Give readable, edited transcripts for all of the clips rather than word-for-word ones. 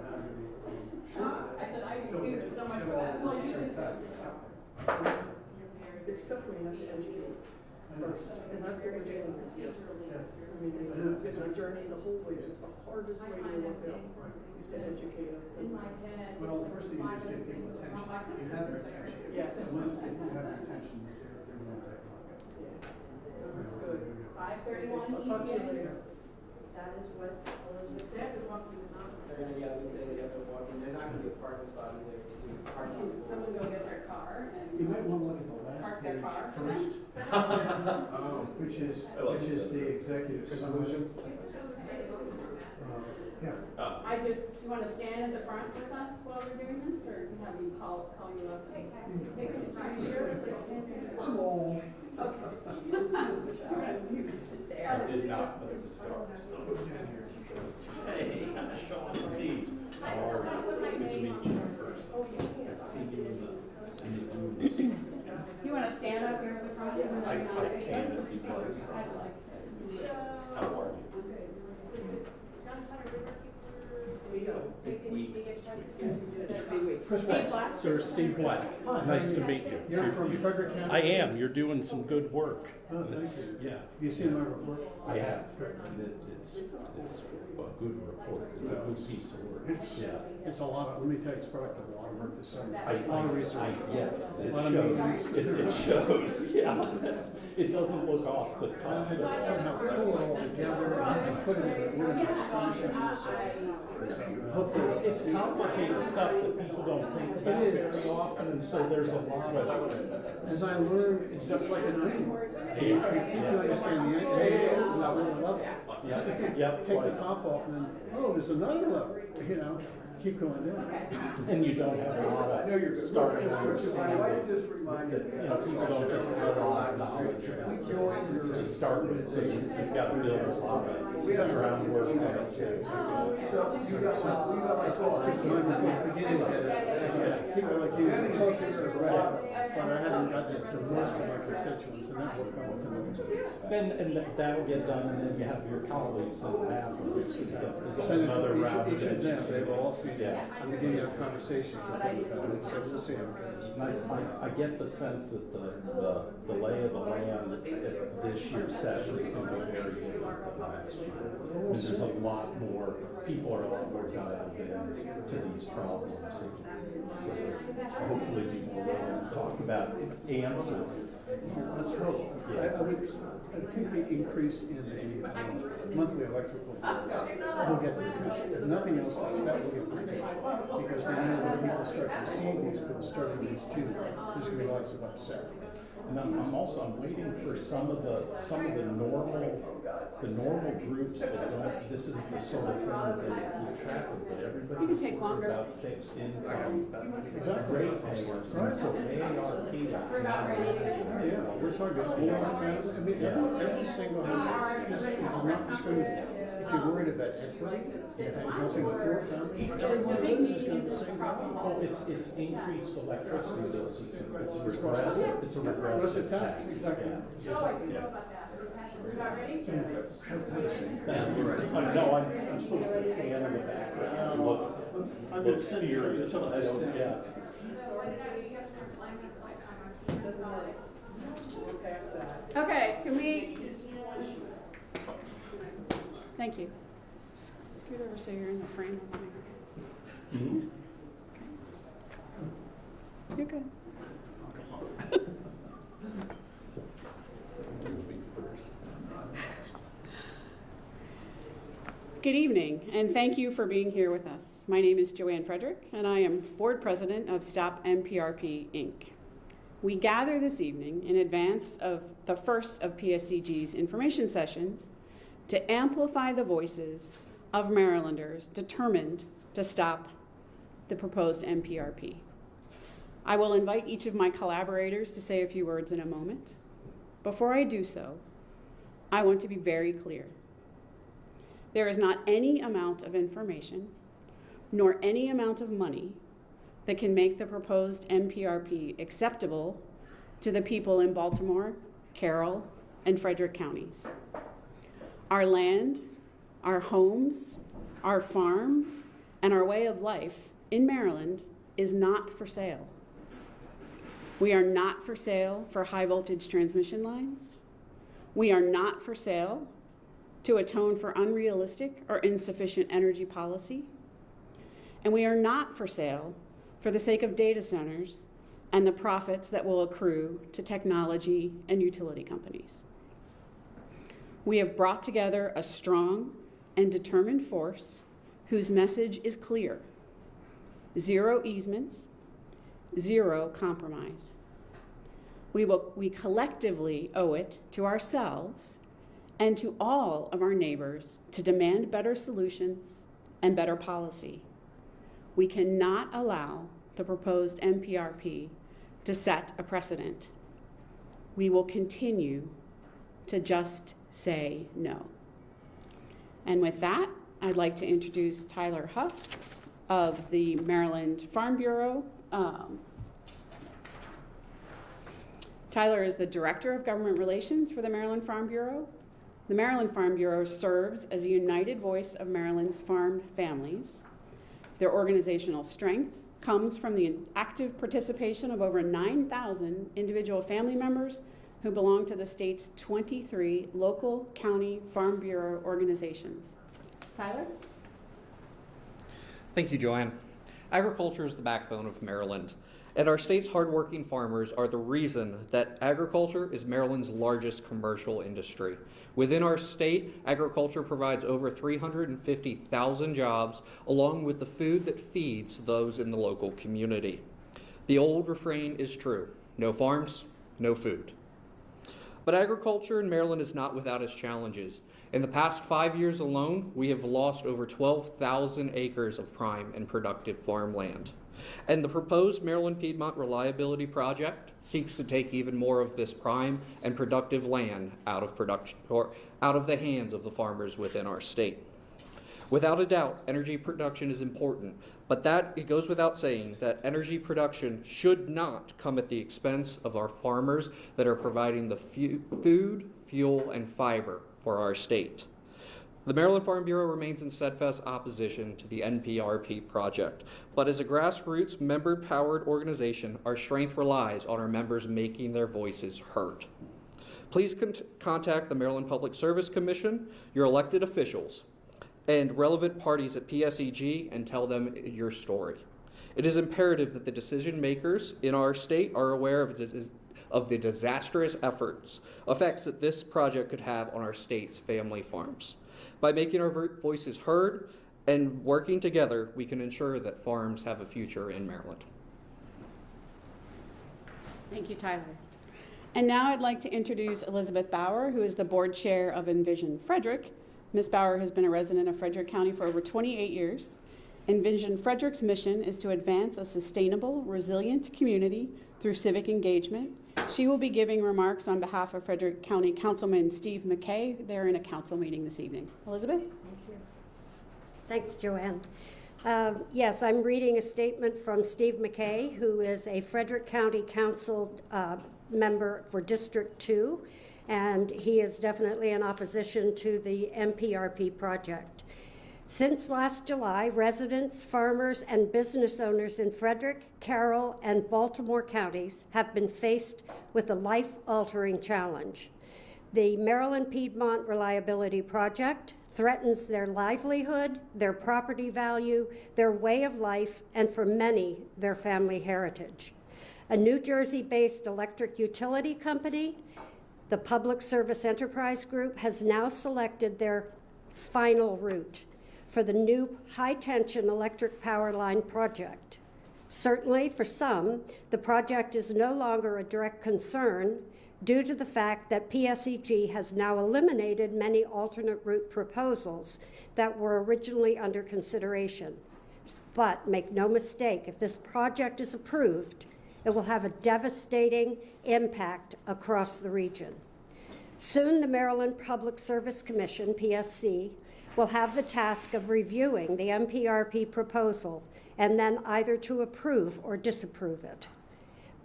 I said, I do so much of that. Well, you do too. It's tough when you have to educate first, and that's what we're dealing with here. I mean, it's been a journey the whole way. It's the hardest way to work out, is to educate them. Well, the first thing you just get people's attention. You have their attention. Yes. And once people have their attention, they're willing to take on it. Yeah, that's good. 5:31. I'll talk to you later. That is what Elizabeth said. They're gonna say they have to walk in. They're not gonna be a parking spot in there too. Someone go get their car and You might want to look at the last park their page car for first, them. which is the executive summary. Yeah. I just, do you want to stand at the front with us while we're doing this, or have you call you up? Are you sure if they're standing? I'm old. You can sit there. I did not, but it's dark, so. Hey, Sean Steve. How are you? Good to meet you in person. See you in the Zoom. You want to stand up here at the front? I can if you'd like. I'd like to. How are you? Big week. Steve Black? Sir, Steve Black. Nice to meet you. You're from Frederick County? I am. You're doing some good work. Oh, thank you. Yeah. You seen my report? I have. It's a good report. It's a good piece of work. It's a lot of, let me tell you, it's probably a lot of work this summer. A A lot of research. Yeah, A it lot of shows. meetings. It shows, yeah. It doesn't look off the I had cuff. to somehow pull it all together and put it in an organized fashion. So hopefully It's complicated stuff that people don't think about very often, and so there's a lot of. as I learn, it's just like an onion. You think you understand the onion, not one level. Yep. Take the top off and then, oh, there's another level, you know, keep going down. And you don't have a lot of starting understanding. My wife just reminded me. People don't just have a lot of knowledge to start with, so you've got to build a lot of groundwork on it too. So you got myself speaking my report's beginning to get it. People like you, focus are great, but I haven't gotten it to most of my constituents, and that will come up in the next piece. And that'll get done, and then you have your colleagues in the back, which is Send it another round to each of them, they will all see Yeah. that. I'm beginning to have conversations with them about it, so we'll see. I get the sense that the lay of the land at this year's session is going to be very different than last year. And there's a lot more, people are a lot more dialed in to these problems. So hopefully be more willing to talk about answers. Let's hope. I think the increase in the monthly electrical bills will get the attention. If nothing else does, that will get the attention. Because they know when people start to see these bills starting in June, there's going to be lots of upset. And I'm waiting for some of the normal groups that don't, this is the sort of thing that they keep track of, but everybody. You can take longer. About fixed income. Exactly. Rate payers, and so AARP is not. Yeah, we're talking about more families. I mean, every single house, this is not discriminating. If you're worried about equity and helping poor families, everyone else is going to be the same problem. Oh, it's increased electricity bills, it's regressive, it's a regressive. What's the tax? Exactly. Yeah. About ready? No, I'm supposed to stand in the background, look serious, I don't, yeah. Okay, can we? Thank you. Scoot over so you're in the frame. Hmm? You're good. Good evening, and thank you for being here with us. My name is Joanne Frederick, and I am Board President of Stop MPRP, Inc. We gather this evening in advance of the first of PSEG's information sessions to amplify the voices of Marylanders determined to stop the proposed MPRP. I will invite each of my collaborators to say a few words in a moment. Before I do so, I want to be very clear. There is not any amount of information, nor any amount of money that can make the proposed MPRP acceptable to the people in Baltimore, Carroll, and Frederick counties. Our land, our homes, our farms, and our way of life in Maryland is not for sale. We are not for sale for high voltage transmission lines. We are not for sale to atone for unrealistic or insufficient energy policy. And we are not for sale for the sake of data centers and the profits that will accrue to technology and utility companies. We have brought together a strong and determined force whose message is clear: zero easements, zero compromise. We collectively owe it to ourselves and to all of our neighbors to demand better solutions and better policy. We cannot allow the proposed MPRP to set a precedent. We will continue to just say no. And with that, I'd like to introduce Tyler Huff of the Maryland Farm Bureau. Tyler is the Director of Government Relations for the Maryland Farm Bureau. The Maryland Farm Bureau serves as a united voice of Maryland's farm families. Their organizational strength comes from the active participation of over 9,000 individual family members who belong to the state's 23 local county farm bureau organizations. Tyler? Thank you, Joanne. Agriculture is the backbone of Maryland, and our state's hardworking farmers are the reason that agriculture is Maryland's largest commercial industry. Within our state, agriculture provides over 350,000 jobs, along with the food that feeds those in the local community. The old refrain is true: no farms, no food. But agriculture in Maryland is not without its challenges. In the past 5 years alone, we have lost over 12,000 acres of prime and productive farmland. And the proposed Maryland Piedmont Reliability Project seeks to take even more of this prime and productive land out of production, or out of the hands of the farmers within our state. Without a doubt, energy production is important, but it goes without saying that energy production should not come at the expense of our farmers that are providing the food, fuel, and fiber for our state. The Maryland Farm Bureau remains in steadfast opposition to the MPRP project, but as a grassroots, member-powered organization, our strength relies on our members making their voices heard. Please contact the Maryland Public Service Commission, your elected officials, and relevant parties at PSEG and tell them your story. It is imperative that the decision makers in our state are aware of the disastrous effects that this project could have on our state's family farms. By making our voices heard and working together, we can ensure that farms have a future in Maryland. Thank you, Tyler. And now I'd like to introduce Elizabeth Bauer, who is the board chair of Envision Frederick. Ms. Bauer has been a resident of Frederick County for over 28 years. Envision Frederick's mission is to advance a sustainable, resilient community through civic engagement. She will be giving remarks on behalf of Frederick County Councilman Steve McKay. They're in a council meeting this evening. Elizabeth? Thank you. Thanks, Joanne. Yes, I'm reading a statement from Steve McKay, who is a Frederick County Council member for District 2, and he is definitely in opposition to the MPRP project. Since last July, residents, farmers, and business owners in Frederick, Carroll, and Baltimore counties have been faced with a life-altering challenge. The Maryland Piedmont Reliability Project threatens their livelihood, their property value, their way of life, and for many, their family heritage. A New Jersey-based electric utility company, the Public Service Enterprise Group, has now selected their final route for the new high-tension electric power line project. Certainly, for some, the project is no longer a direct concern due to the fact that PSEG has now eliminated many alternate route proposals that were originally under consideration. But make no mistake, if this project is approved, it will have a devastating impact across the region. Soon, the Maryland Public Service Commission, PSC, will have the task of reviewing the MPRP proposal and then either to approve or disapprove it.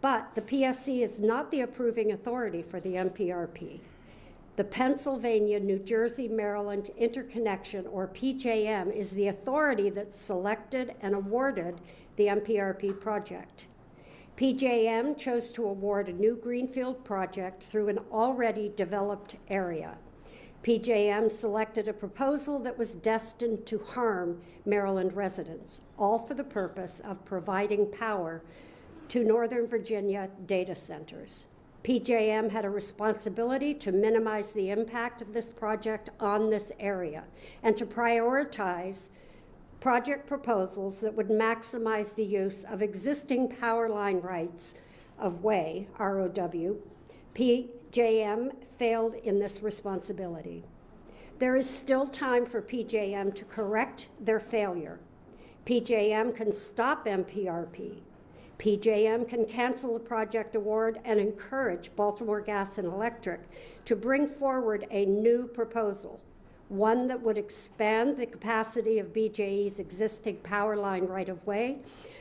But the PSC is not the approving authority for the MPRP. The Pennsylvania-New Jersey-Maryland Interconnection, or PJM, is the authority that selected and awarded the MPRP project. PJM chose to award a new greenfield project through an already developed area. PJM selected a proposal that was destined to harm Maryland residents, all for the purpose of providing power to Northern Virginia data centers. PJM had a responsibility to minimize the impact of this project on this area and to prioritize project proposals that would maximize the use of existing power line rights of way, ROW. PJM failed in this responsibility. There is still time for PJM to correct their failure. PJM can stop MPRP. PJM can cancel the project award and encourage Baltimore Gas and Electric to bring forward a new proposal, one that would expand the capacity of BJE's existing power line right-of-way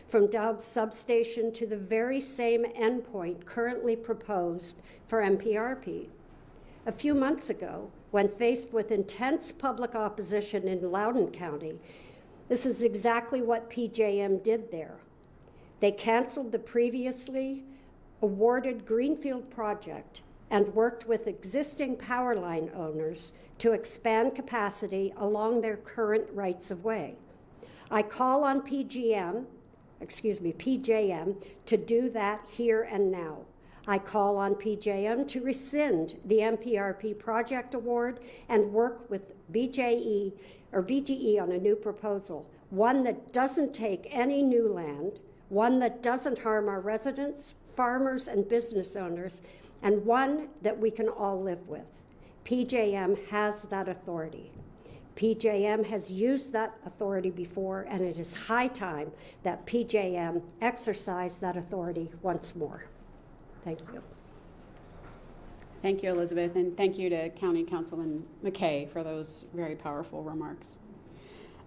from Dobbs Substation to the very same endpoint currently proposed for MPRP. A few months ago, when faced with intense public opposition in Loudoun County, this is exactly what PJM did there. They canceled the previously awarded greenfield project and worked with existing power line owners to expand capacity along their current rights of way. I call on PJM to do that here and now. I call on PJM to rescind the MPRP project award and work with BGE on a new proposal, one that doesn't take any new land, one that doesn't harm our residents, farmers, and business owners, and one that we can all live with. PJM has that authority. PJM has used that authority before, and it is high time that PJM exercise that authority once more. Thank you. Thank you, Elizabeth, and thank you to County Councilman McKay for those very powerful remarks.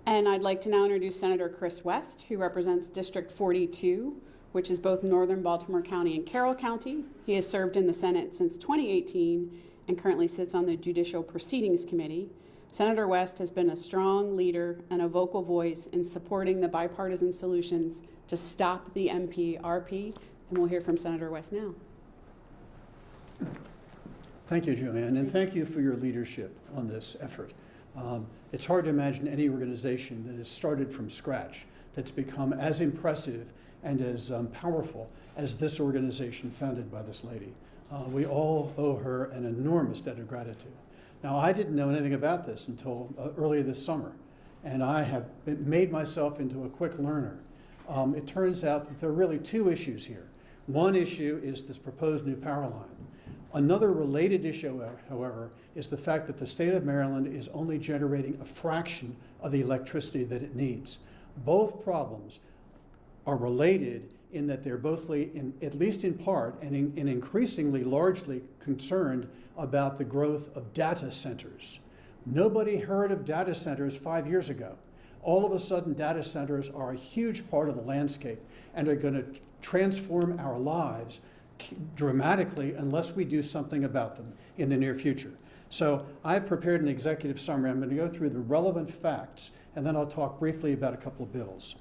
And I'd like to now introduce Senator Chris West, who represents District 42, which is both northern Baltimore County and Carroll County. He has served in the Senate since 2018 and currently sits on the Judicial Proceedings Committee. Senator West has been a strong leader and a vocal voice in supporting the bipartisan solutions to stop the MPRP, and we'll hear from Senator West now. Thank you, Joanne, and thank you for your leadership on this effort. It's hard to imagine any organization that has started from scratch that's become as impressive and as powerful as this organization founded by this lady. We all owe her an enormous debt of gratitude. Now, I didn't know anything about this until earlier this summer, and I have made myself into a quick learner. It turns out that there are really two issues here. One issue is this proposed new power line. Another related issue, however, is the fact that the state of Maryland is only generating a fraction of the electricity that it needs. Both problems are related in that they're both, at least in part, and increasingly largely concerned about the growth of data centers. Nobody heard of data centers 5 years ago. All of a sudden, data centers are a huge part of the landscape and are going to transform our lives dramatically unless we do something about them in the near future. So I've prepared an executive summary. I'm going to go through the relevant facts, and then I'll talk briefly about a couple of bills.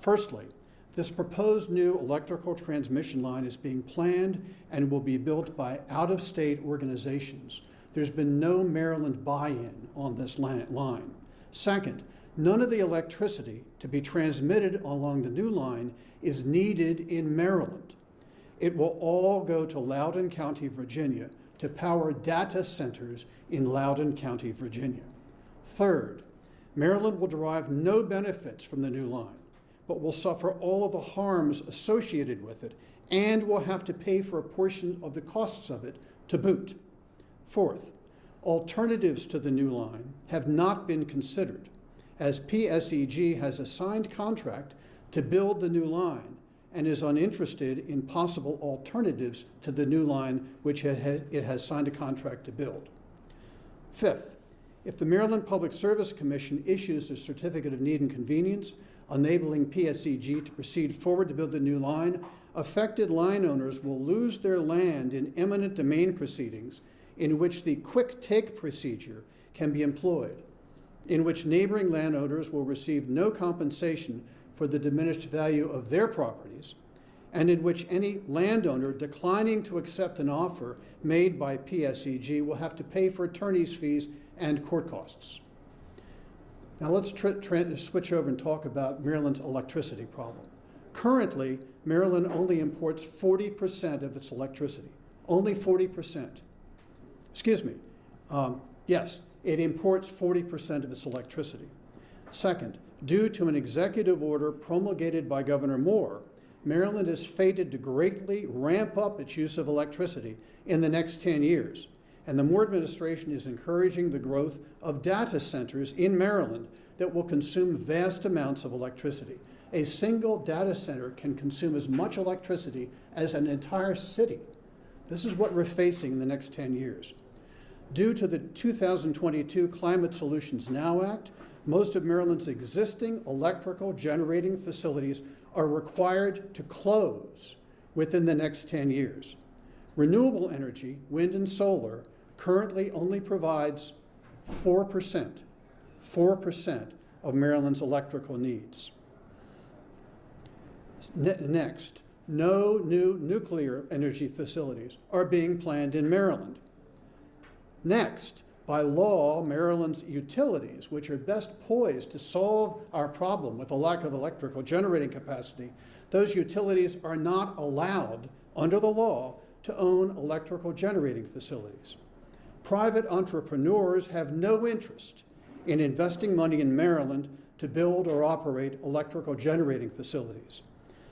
Firstly, this proposed new electrical transmission line is being planned and will be built by out-of-state organizations. There's been no Maryland buy-in on this line. Second, none of the electricity to be transmitted along the new line is needed in Maryland. It will all go to Loudoun County, Virginia, to power data centers in Loudoun County, Virginia. Third, Maryland will derive no benefits from the new line, but will suffer all of the harms associated with it and will have to pay for a portion of the costs of it to boot. Fourth, alternatives to the new line have not been considered, as PSEG has a signed contract to build the new line and is uninterested in possible alternatives to the new line which it has signed a contract to build. Fifth, if the Maryland Public Service Commission issues a certificate of need and convenience, enabling PSEG to proceed forward to build the new line, affected line owners will lose their land in eminent domain proceedings in which the quick take procedure can be employed, in which neighboring landowners will receive no compensation for the diminished value of their properties, and in which any landowner declining to accept an offer made by PSEG will have to pay for attorney's fees and court costs. Now let's switch over and talk about Maryland's electricity problem. Currently, Maryland only imports 40% of its electricity. Only 40%. Excuse me. Yes, it imports 40% of its electricity. Second, due to an executive order promulgated by Governor Moore, Maryland is fated to greatly ramp up its use of electricity in the next 10 years. And the Moore administration is encouraging the growth of data centers in Maryland that will consume vast amounts of electricity. A single data center can consume as much electricity as an entire city. This is what we're facing in the next 10 years. Due to the 2022 Climate Solutions Now Act, most of Maryland's existing electrical generating facilities are required to close within the next 10 years. Renewable energy, wind and solar, currently only provides 4% of Maryland's electrical needs. Next, no new nuclear energy facilities are being planned in Maryland. Next, by law, Maryland's utilities, which are best poised to solve our problem with a lack of electrical generating capacity, those utilities are not allowed under the law to own electrical generating facilities. Private entrepreneurs have no interest in investing money in Maryland to build or operate electrical generating facilities.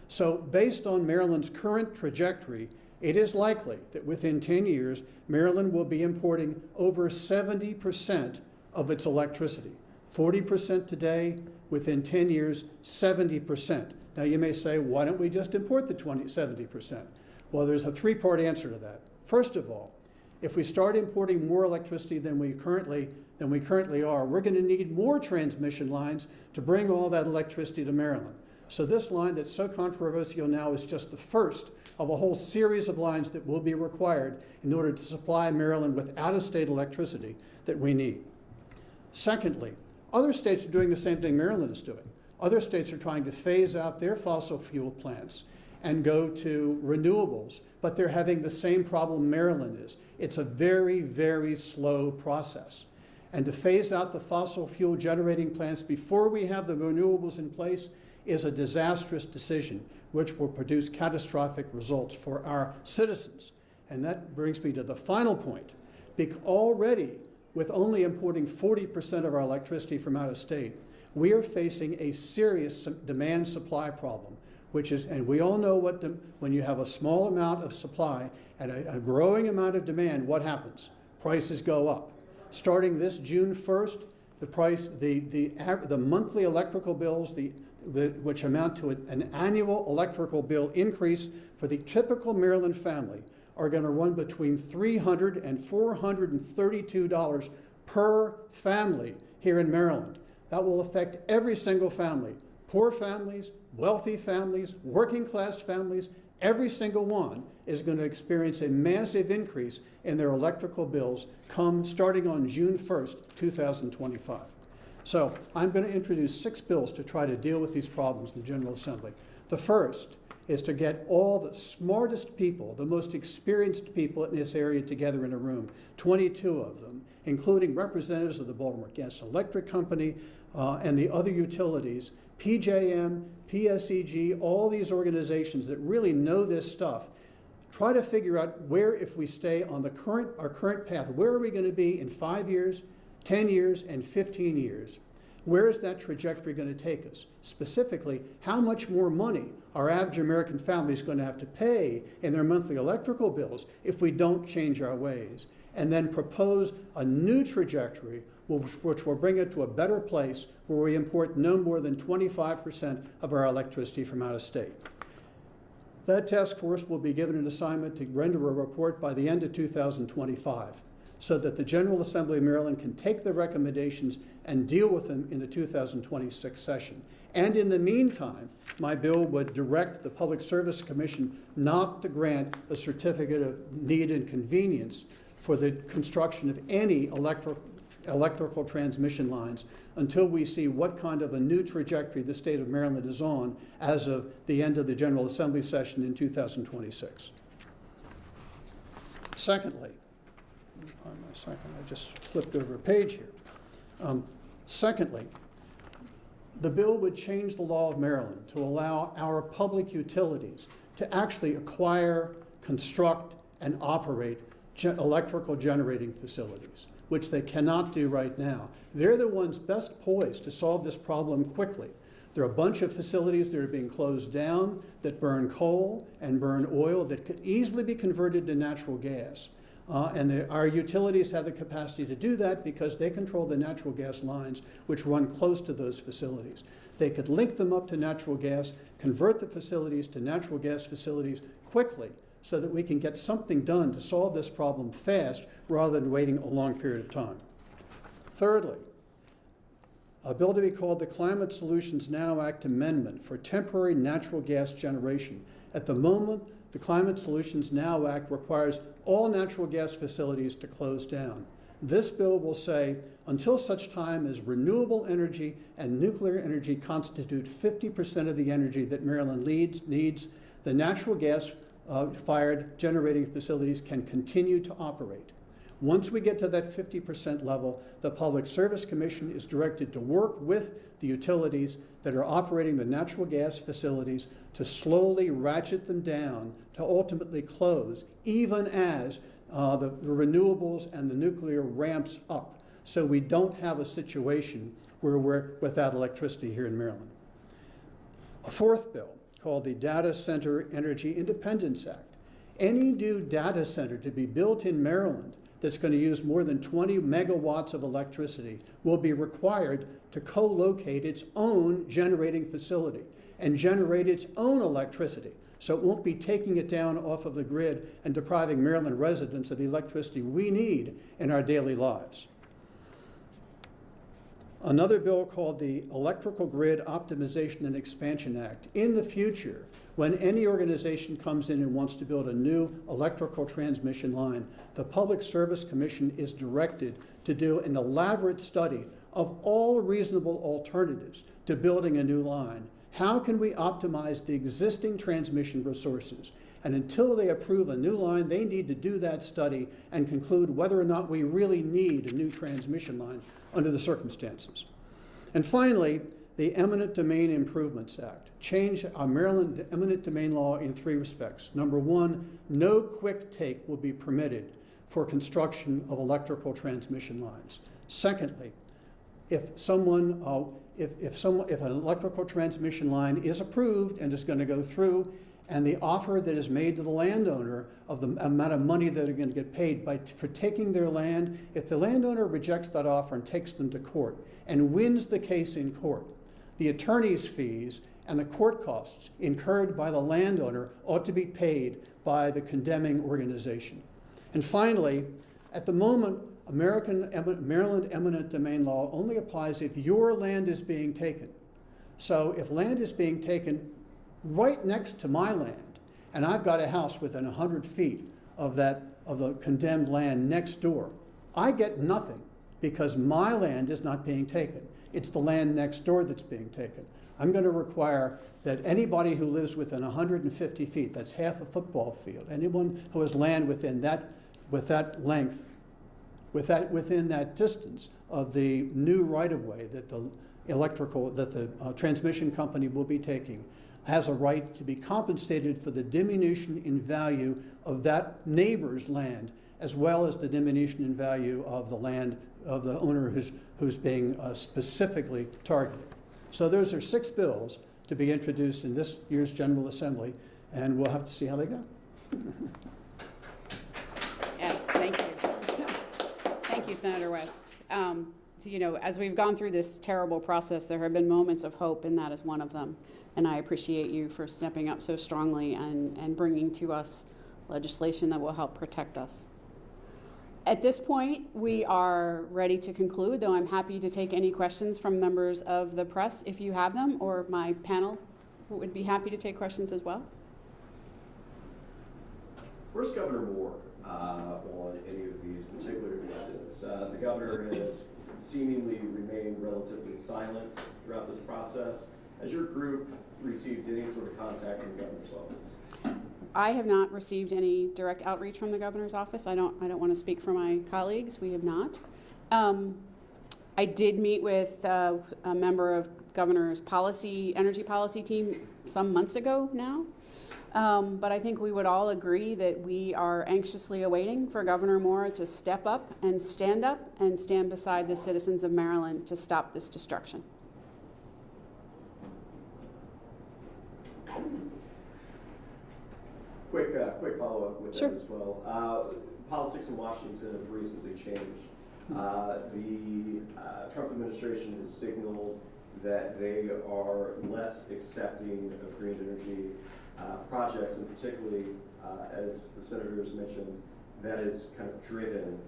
So based on Maryland's current trajectory, it is likely that within 10 years, Maryland will be importing over 70% of its electricity. 40% today, within 10 years, 70%. Now you may say, why don't we just import the 70%? Well, there's a three-part answer to that. First of all, if we start importing more electricity than we currently are, we're going to need more transmission lines to bring all that electricity to Maryland. So this line that's so controversial now is just the first of a whole series of lines that will be required in order to supply Maryland with out-of-state electricity that we need. Secondly, other states are doing the same thing Maryland is doing. Other states are trying to phase out their fossil fuel plants and go to renewables, but they're having the same problem Maryland is. It's a very, very slow process. And to phase out the fossil fuel generating plants before we have the renewables in place is a disastrous decision, which will produce catastrophic results for our citizens. And that brings me to the final point. Already, with only importing 40% of our electricity from out of state, we are facing a serious demand-supply problem, which is, and we all know when you have a small amount of supply and a growing amount of demand, what happens? Prices go up. Starting this June 1st, the monthly electrical bills, which amount to an annual electrical bill increase for the typical Maryland family, are going to run between $300 and $432 per family here in Maryland. That will affect every single family. Poor families, wealthy families, working class families, every single one is going to experience a massive increase in their electrical bills starting on June 1st, 2025. So I'm going to introduce 6 bills to try to deal with these problems in the General Assembly. The first is to get all the smartest people, the most experienced people in this area together in a room, 22 of them, including representatives of the Baltimore Gas and Electric Company and the other utilities, PJM, PSEG, all these organizations that really know this stuff. Try to figure out where, if we stay on our current path, where are we going to be in 5 years, 10 years, and 15 years? Where is that trajectory going to take us? Specifically, how much more money are average American families going to have to pay in their monthly electrical bills if we don't change our ways? And then propose a new trajectory which will bring it to a better place where we import no more than 25% of our electricity from out of state. That task force will be given an assignment to render a report by the end of 2025 so that the General Assembly of Maryland can take the recommendations and deal with them in the 2026 session. And in the meantime, my bill would direct the Public Service Commission not to grant a certificate of need and convenience for the construction of any electrical transmission lines until we see what kind of a new trajectory the state of Maryland is on as of the end of the General Assembly session in 2026. Secondly, let me find my second, I just flipped over a page here. Secondly, the bill would change the law of Maryland to allow our public utilities to actually acquire, construct, and operate electrical generating facilities, which they cannot do right now. They're the ones best poised to solve this problem quickly. There are a bunch of facilities that are being closed down that burn coal and burn oil that could easily be converted to natural gas. Our utilities have the capacity to do that because they control the natural gas lines which run close to those facilities. They could link them up to natural gas, convert the facilities to natural gas facilities quickly so that we can get something done to solve this problem fast rather than waiting a long period of time. Thirdly, a bill to be called the Climate Solutions Now Act Amendment for temporary natural gas generation. At the moment, the Climate Solutions Now Act requires all natural gas facilities to close down. This bill will say, until such time as renewable energy and nuclear energy constitute 50% of the energy that Maryland needs, the natural gas fired generating facilities can continue to operate. Once we get to that 50% level, the Public Service Commission is directed to work with the utilities that are operating the natural gas facilities to slowly ratchet them down to ultimately close, even as the renewables and the nuclear ramps up, so we don't have a situation where we're without electricity here in Maryland. A fourth bill, called the Data Center Energy Independence Act. Any new data center to be built in Maryland that's going to use more than 20 megawatts of electricity will be required to co-locate its own generating facility and generate its own electricity. So it won't be taking it down off of the grid and depriving Maryland residents of the electricity we need in our daily lives. Another bill called the Electrical Grid Optimization and Expansion Act. In the future, when any organization comes in and wants to build a new electrical transmission line, the Public Service Commission is directed to do an elaborate study of all reasonable alternatives to building a new line. How can we optimize the existing transmission resources? And until they approve a new line, they need to do that study and conclude whether or not we really need a new transmission line under the circumstances. And finally, the Eminent Domain Improvements Act. Change our Maryland eminent domain law in three respects. Number one, no quick take will be permitted for construction of electrical transmission lines. Secondly, if an electrical transmission line is approved and is going to go through, and the offer that is made to the landowner of the amount of money that are going to get paid for taking their land, if the landowner rejects that offer and takes them to court and wins the case in court, the attorney's fees and the court costs incurred by the landowner ought to be paid by the condemning organization. And finally, at the moment, Maryland eminent domain law only applies if your land is being taken. So if land is being taken right next to my land, and I've got a house within 100 feet of the condemned land next door, I get nothing because my land is not being taken. It's the land next door that's being taken. I'm going to require that anybody who lives within 150 feet, that's half a football field, anyone who has land within that length, within that distance of the new right-of-way that the transmission company will be taking, has a right to be compensated for the diminution in value of that neighbor's land, as well as the diminution in value of the land of the owner who's being specifically targeted. So those are 6 bills to be introduced in this year's General Assembly, and we'll have to see how they go. Yes, thank you. Thank you, Senator West. You know, as we've gone through this terrible process, there have been moments of hope, and that is one of them. And I appreciate you for stepping up so strongly and bringing to us legislation that will help protect us. At this point, we are ready to conclude, though I'm happy to take any questions from members of the press if you have them, or my panel would be happy to take questions as well. Where's Governor Moore? on any of these particular initiatives. The governor has seemingly remained relatively silent throughout this process. Has your group received any sort of contact from the governor's office? I have not received any direct outreach from the governor's office. I don't want to speak for my colleagues. We have not. I did meet with a member of governor's energy policy team some months ago now. But I think we would all agree that we are anxiously awaiting for Governor Moore to step up and stand beside the citizens of Maryland to stop this destruction. Quick follow-up with Sure. that as well. Politics in Washington have recently changed. The Trump administration has signaled that they are less accepting of green energy projects, and particularly, as the senators mentioned, that has kind of driven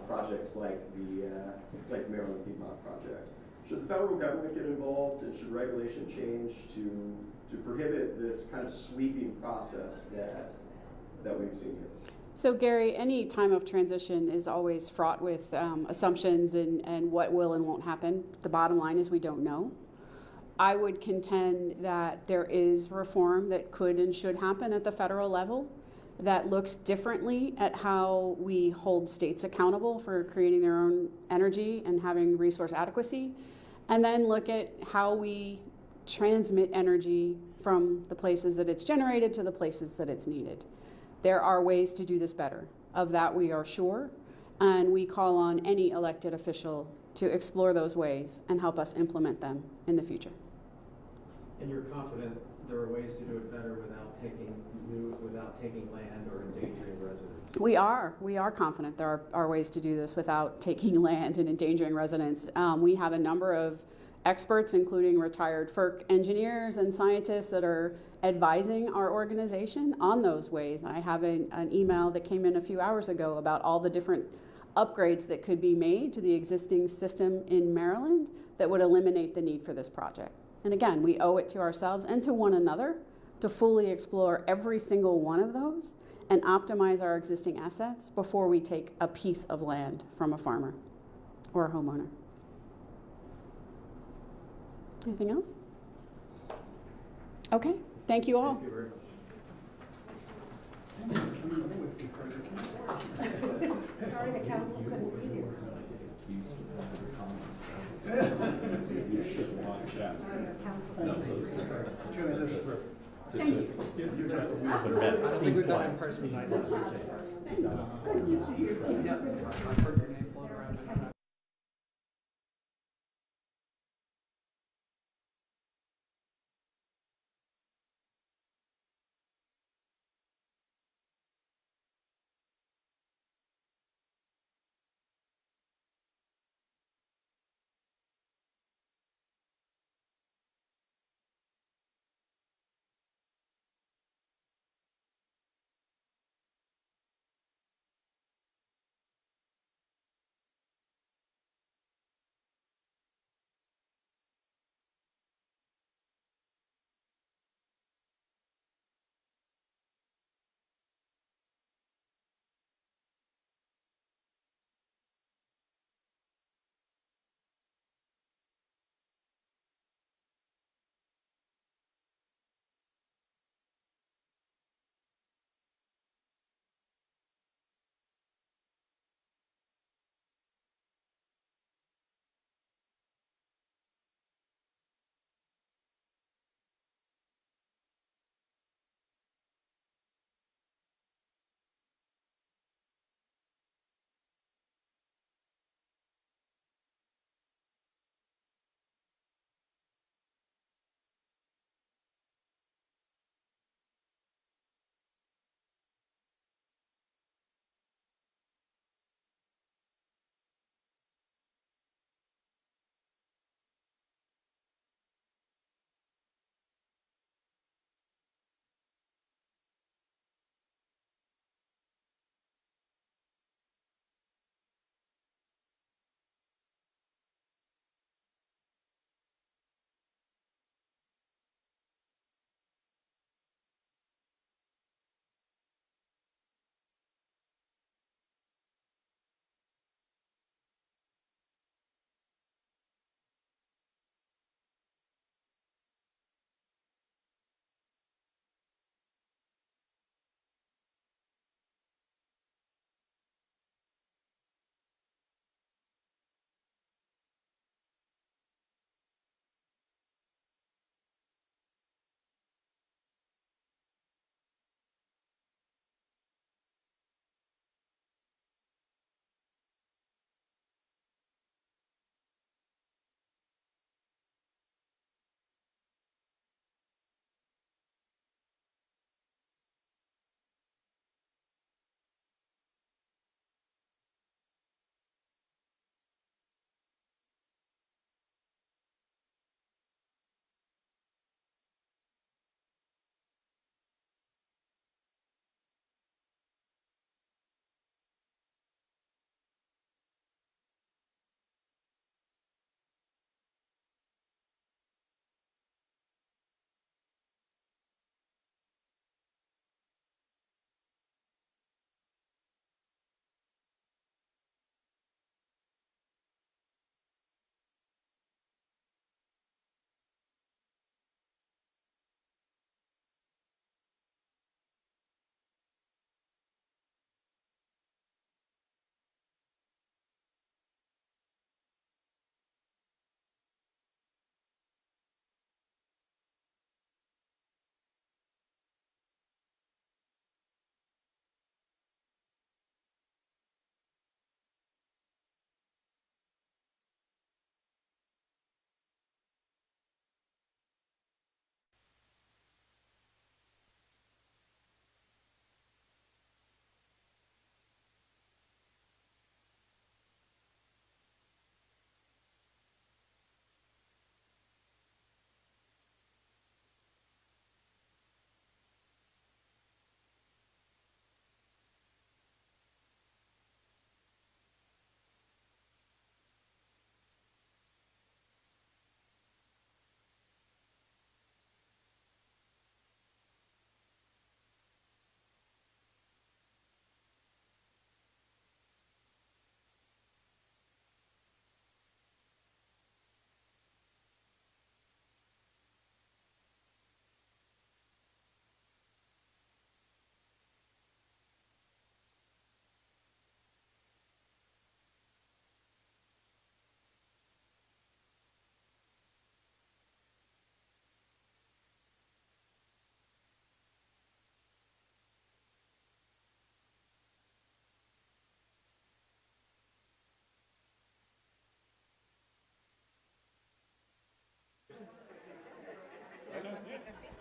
projects like the Maryland Piedmont project. Should the federal government get involved, and should regulation change to prohibit this kind of sweeping process that we've seen here? So Gary, any time of transition is always fraught with assumptions and what will and won't happen. The bottom line is we don't know. I would contend that there is reform that could and should happen at the federal level that looks differently at how we hold states accountable for creating their own energy and having resource adequacy, and then look at how we transmit energy from the places that it's generated to the places that it's needed. There are ways to do this better. Of that we are sure, and we call on any elected official to explore those ways and help us implement them in the future. And you're confident there are ways to do it better without taking land or endangering residents? We are confident there are ways to do this without taking land and endangering residents. We have a number of experts, including retired FERC engineers and scientists, that are advising our organization on those ways. I have an email that came in a few hours ago about all the different upgrades that could be made to the existing system in Maryland that would eliminate the need for this project. And again, we owe it to ourselves and to one another to fully explore every single one of those and optimize our existing assets before we take a piece of land from a farmer or a homeowner. Anything else? Okay, thank you all. Thank you very much. Sorry the council couldn't be here. You should watch out. Sorry the council No, couldn't be here. Joey, that's terrific. Thank you. I think we've done in person nice. Thank you. Yeah, I've heard your name float around.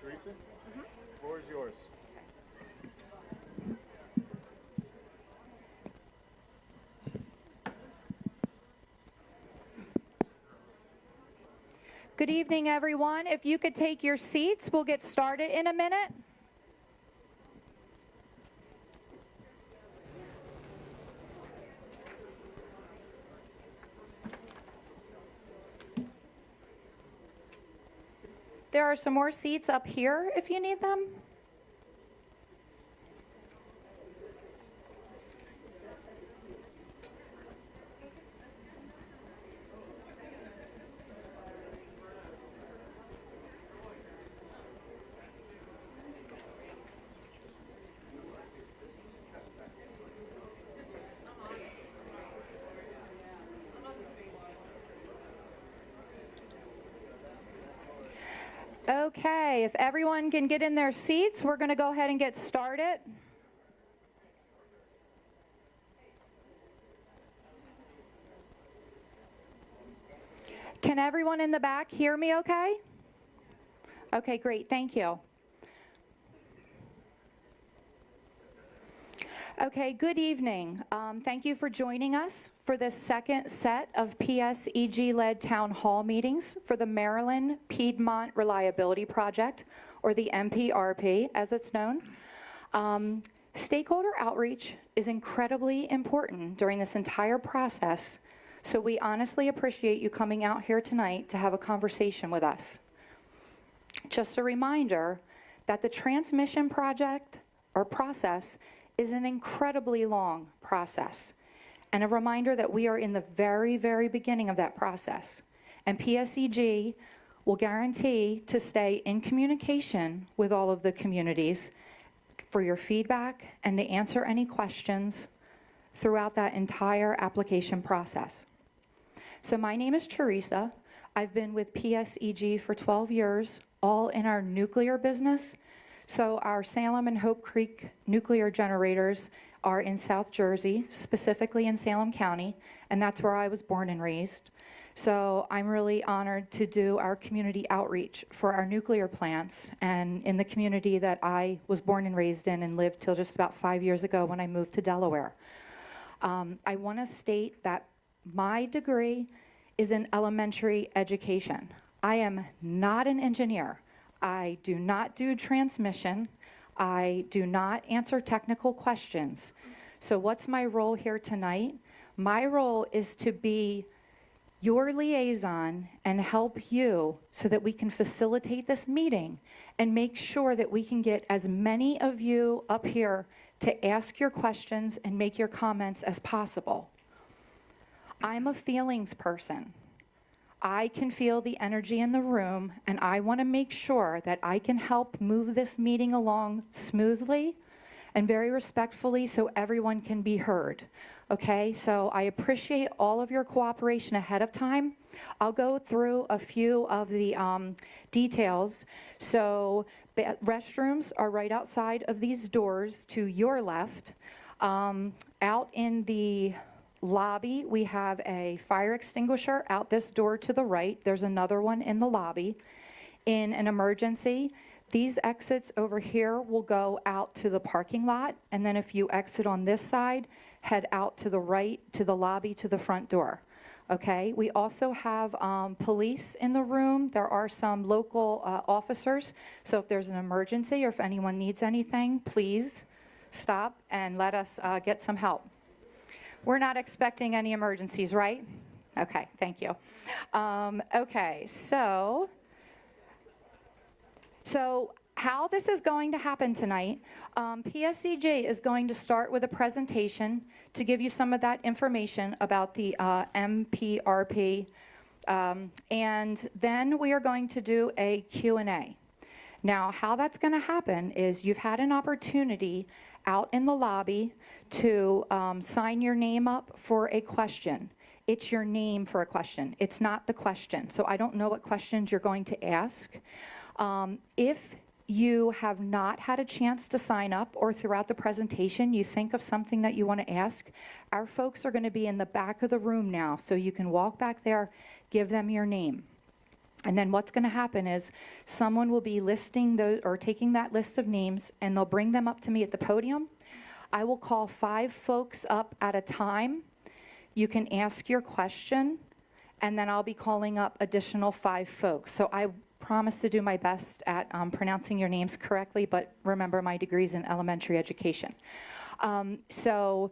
Teresa, floor is yours. Good evening, everyone. If you could take your seats, we'll get started in a minute. There are some more seats up here if you need them. Okay, if everyone can get in their seats, we're going to go ahead and get started. Can everyone in the back hear me okay? Okay, great, thank you. Okay, good evening. Thank you for joining us for this second set of PSEG-led town hall meetings for the Maryland Piedmont Reliability Project, or the MPRP as it's known. Stakeholder outreach is incredibly important during this entire process, so we honestly appreciate you coming out here tonight to have a conversation with us. Just a reminder that the transmission project or process is an incredibly long process, and a reminder that we are in the very, very beginning of that process. And PSEG will guarantee to stay in communication with all of the communities for your feedback and to answer any questions throughout that entire application process. So my name is Teresa. I've been with PSEG for 12 years, all in our nuclear business. So our Salem and Hope Creek nuclear generators are in South Jersey, specifically in Salem County, and that's where I was born and raised. So I'm really honored to do our community outreach for our nuclear plants and in the community that I was born and raised in and lived till just about 5 years ago when I moved to Delaware. I want to state that my degree is in elementary education. I am not an engineer. I do not do transmission. I do not answer technical questions. So what's my role here tonight? My role is to be your liaison and help you so that we can facilitate this meeting and make sure that we can get as many of you up here to ask your questions and make your comments as possible. I'm a feelings person. I can feel the energy in the room, and I want to make sure that I can help move this meeting along smoothly and very respectfully so everyone can be heard. Okay, so I appreciate all of your cooperation ahead of time. I'll go through a few of the details. So restrooms are right outside of these doors to your left. Out in the lobby, we have a fire extinguisher out this door to the right. There's another one in the lobby. In an emergency, these exits over here will go out to the parking lot, and then if you exit on this side, head out to the right, to the lobby, to the front door. Okay, we also have police in the room. There are some local officers, so if there's an emergency or if anyone needs anything, please stop and let us get some help. We're not expecting any emergencies, right? Okay, thank you. Okay, so how this is going to happen tonight, PSEG is going to start with a presentation to give you some of that information about the MPRP, and then we are going to do a Q&A. Now, how that's going to happen is you've had an opportunity out in the lobby to sign your name up for a question. It's your name for a question. It's not the question. So I don't know what questions you're going to ask. If you have not had a chance to sign up or throughout the presentation you think of something that you want to ask, our folks are going to be in the back of the room now, so you can walk back there, give them your name. And then what's going to happen is someone will be listing those or taking that list of names, and they'll bring them up to me at the podium. I will call 5 folks up at a time. You can ask your question, and then I'll be calling up additional 5 folks. So I promise to do my best at pronouncing your names correctly, but remember my degree's in elementary education. So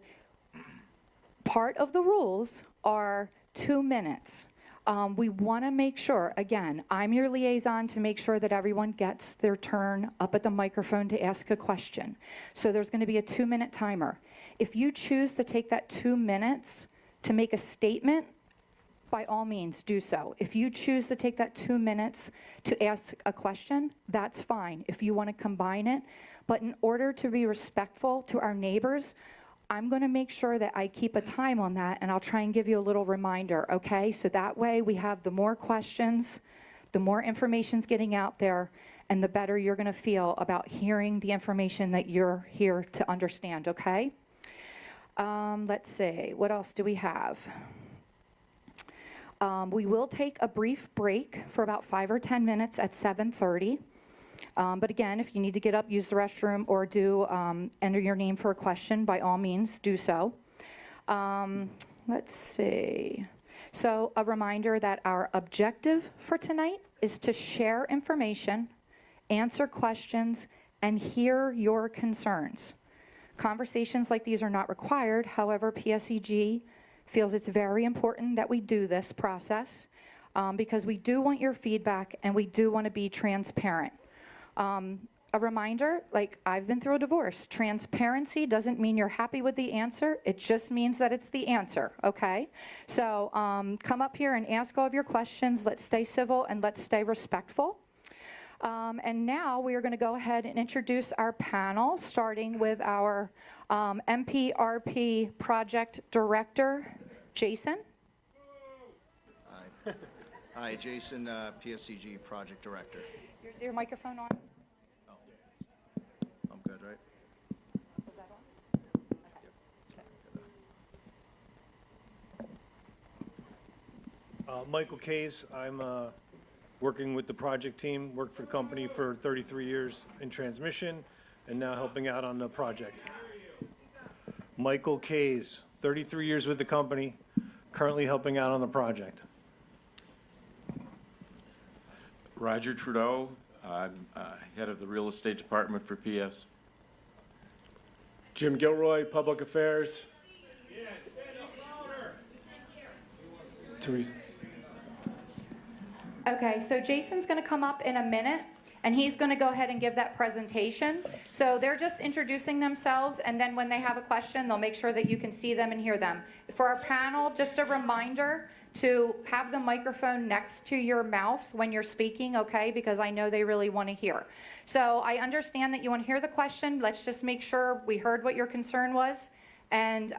part of the rules are 2 minutes. We want to make sure, again, I'm your liaison to make sure that everyone gets their turn up at the microphone to ask a question. So there's going to be a 2-minute timer. If you choose to take that 2 minutes to make a statement, by all means do so. If you choose to take that 2 minutes to ask a question, that's fine if you want to combine it. But in order to be respectful to our neighbors, I'm going to make sure that I keep a time on that, and I'll try and give you a little reminder, okay? So that way we have the more questions, the more information's getting out there, and the better you're going to feel about hearing the information that you're here to understand, okay? Let's see, what else do we have? We will take a brief break for about 5 or 10 minutes at 7:30. But again, if you need to get up, use the restroom, or do enter your name for a question, by all means, do so. Let's see. So a reminder that our objective for tonight is to share information, answer questions, and hear your concerns. Conversations like these are not required. However, PSEG feels it's very important that we do this process because we do want your feedback and we do want to be transparent. A reminder, like I've been through a divorce. Transparency doesn't mean you're happy with the answer. It just means that it's the answer, okay? So come up here and ask all of your questions. Let's stay civil and let's stay respectful. And now we are going to go ahead and introduce our panel, starting with our MPRP Project Director, Jason. Hi. Hi, Jason, PSEG Project Director. Your microphone on? Oh, I'm good, right? Is that on? Yep. Michael Case, I'm working with the project team, worked for the company for 33 years in transmission, and now helping out on the project. Michael Case, 33 years with the company, currently helping out on the project. Roger Trudeau, I'm head of the real estate department for PS. Jim Gilroy, Public Affairs. Teresa. Okay, so Jason's going to come up in a minute, and he's going to go ahead and give that presentation. So they're just introducing themselves, and then when they have a question, they'll make sure that you can see them and hear them. For our panel, just a reminder to have the microphone next to your mouth when you're speaking, okay? Because I know they really want to hear. So I understand that you want to hear the question. Let's just make sure we heard what your concern was. And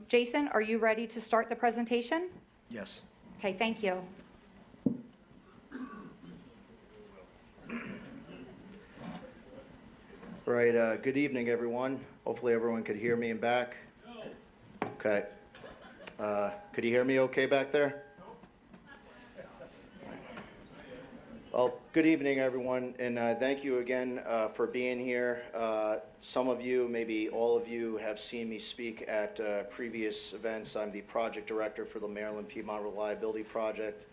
Jason, are you ready to start the presentation? Yes. Okay, thank you. All right, good evening, everyone. Hopefully everyone could hear me and back. Okay. Could you hear me okay back there? Well, good evening, everyone, and thank you again for being here. Some of you, maybe all of you, have seen me speak at previous events. I'm the project director for the Maryland Piedmont Reliability Project.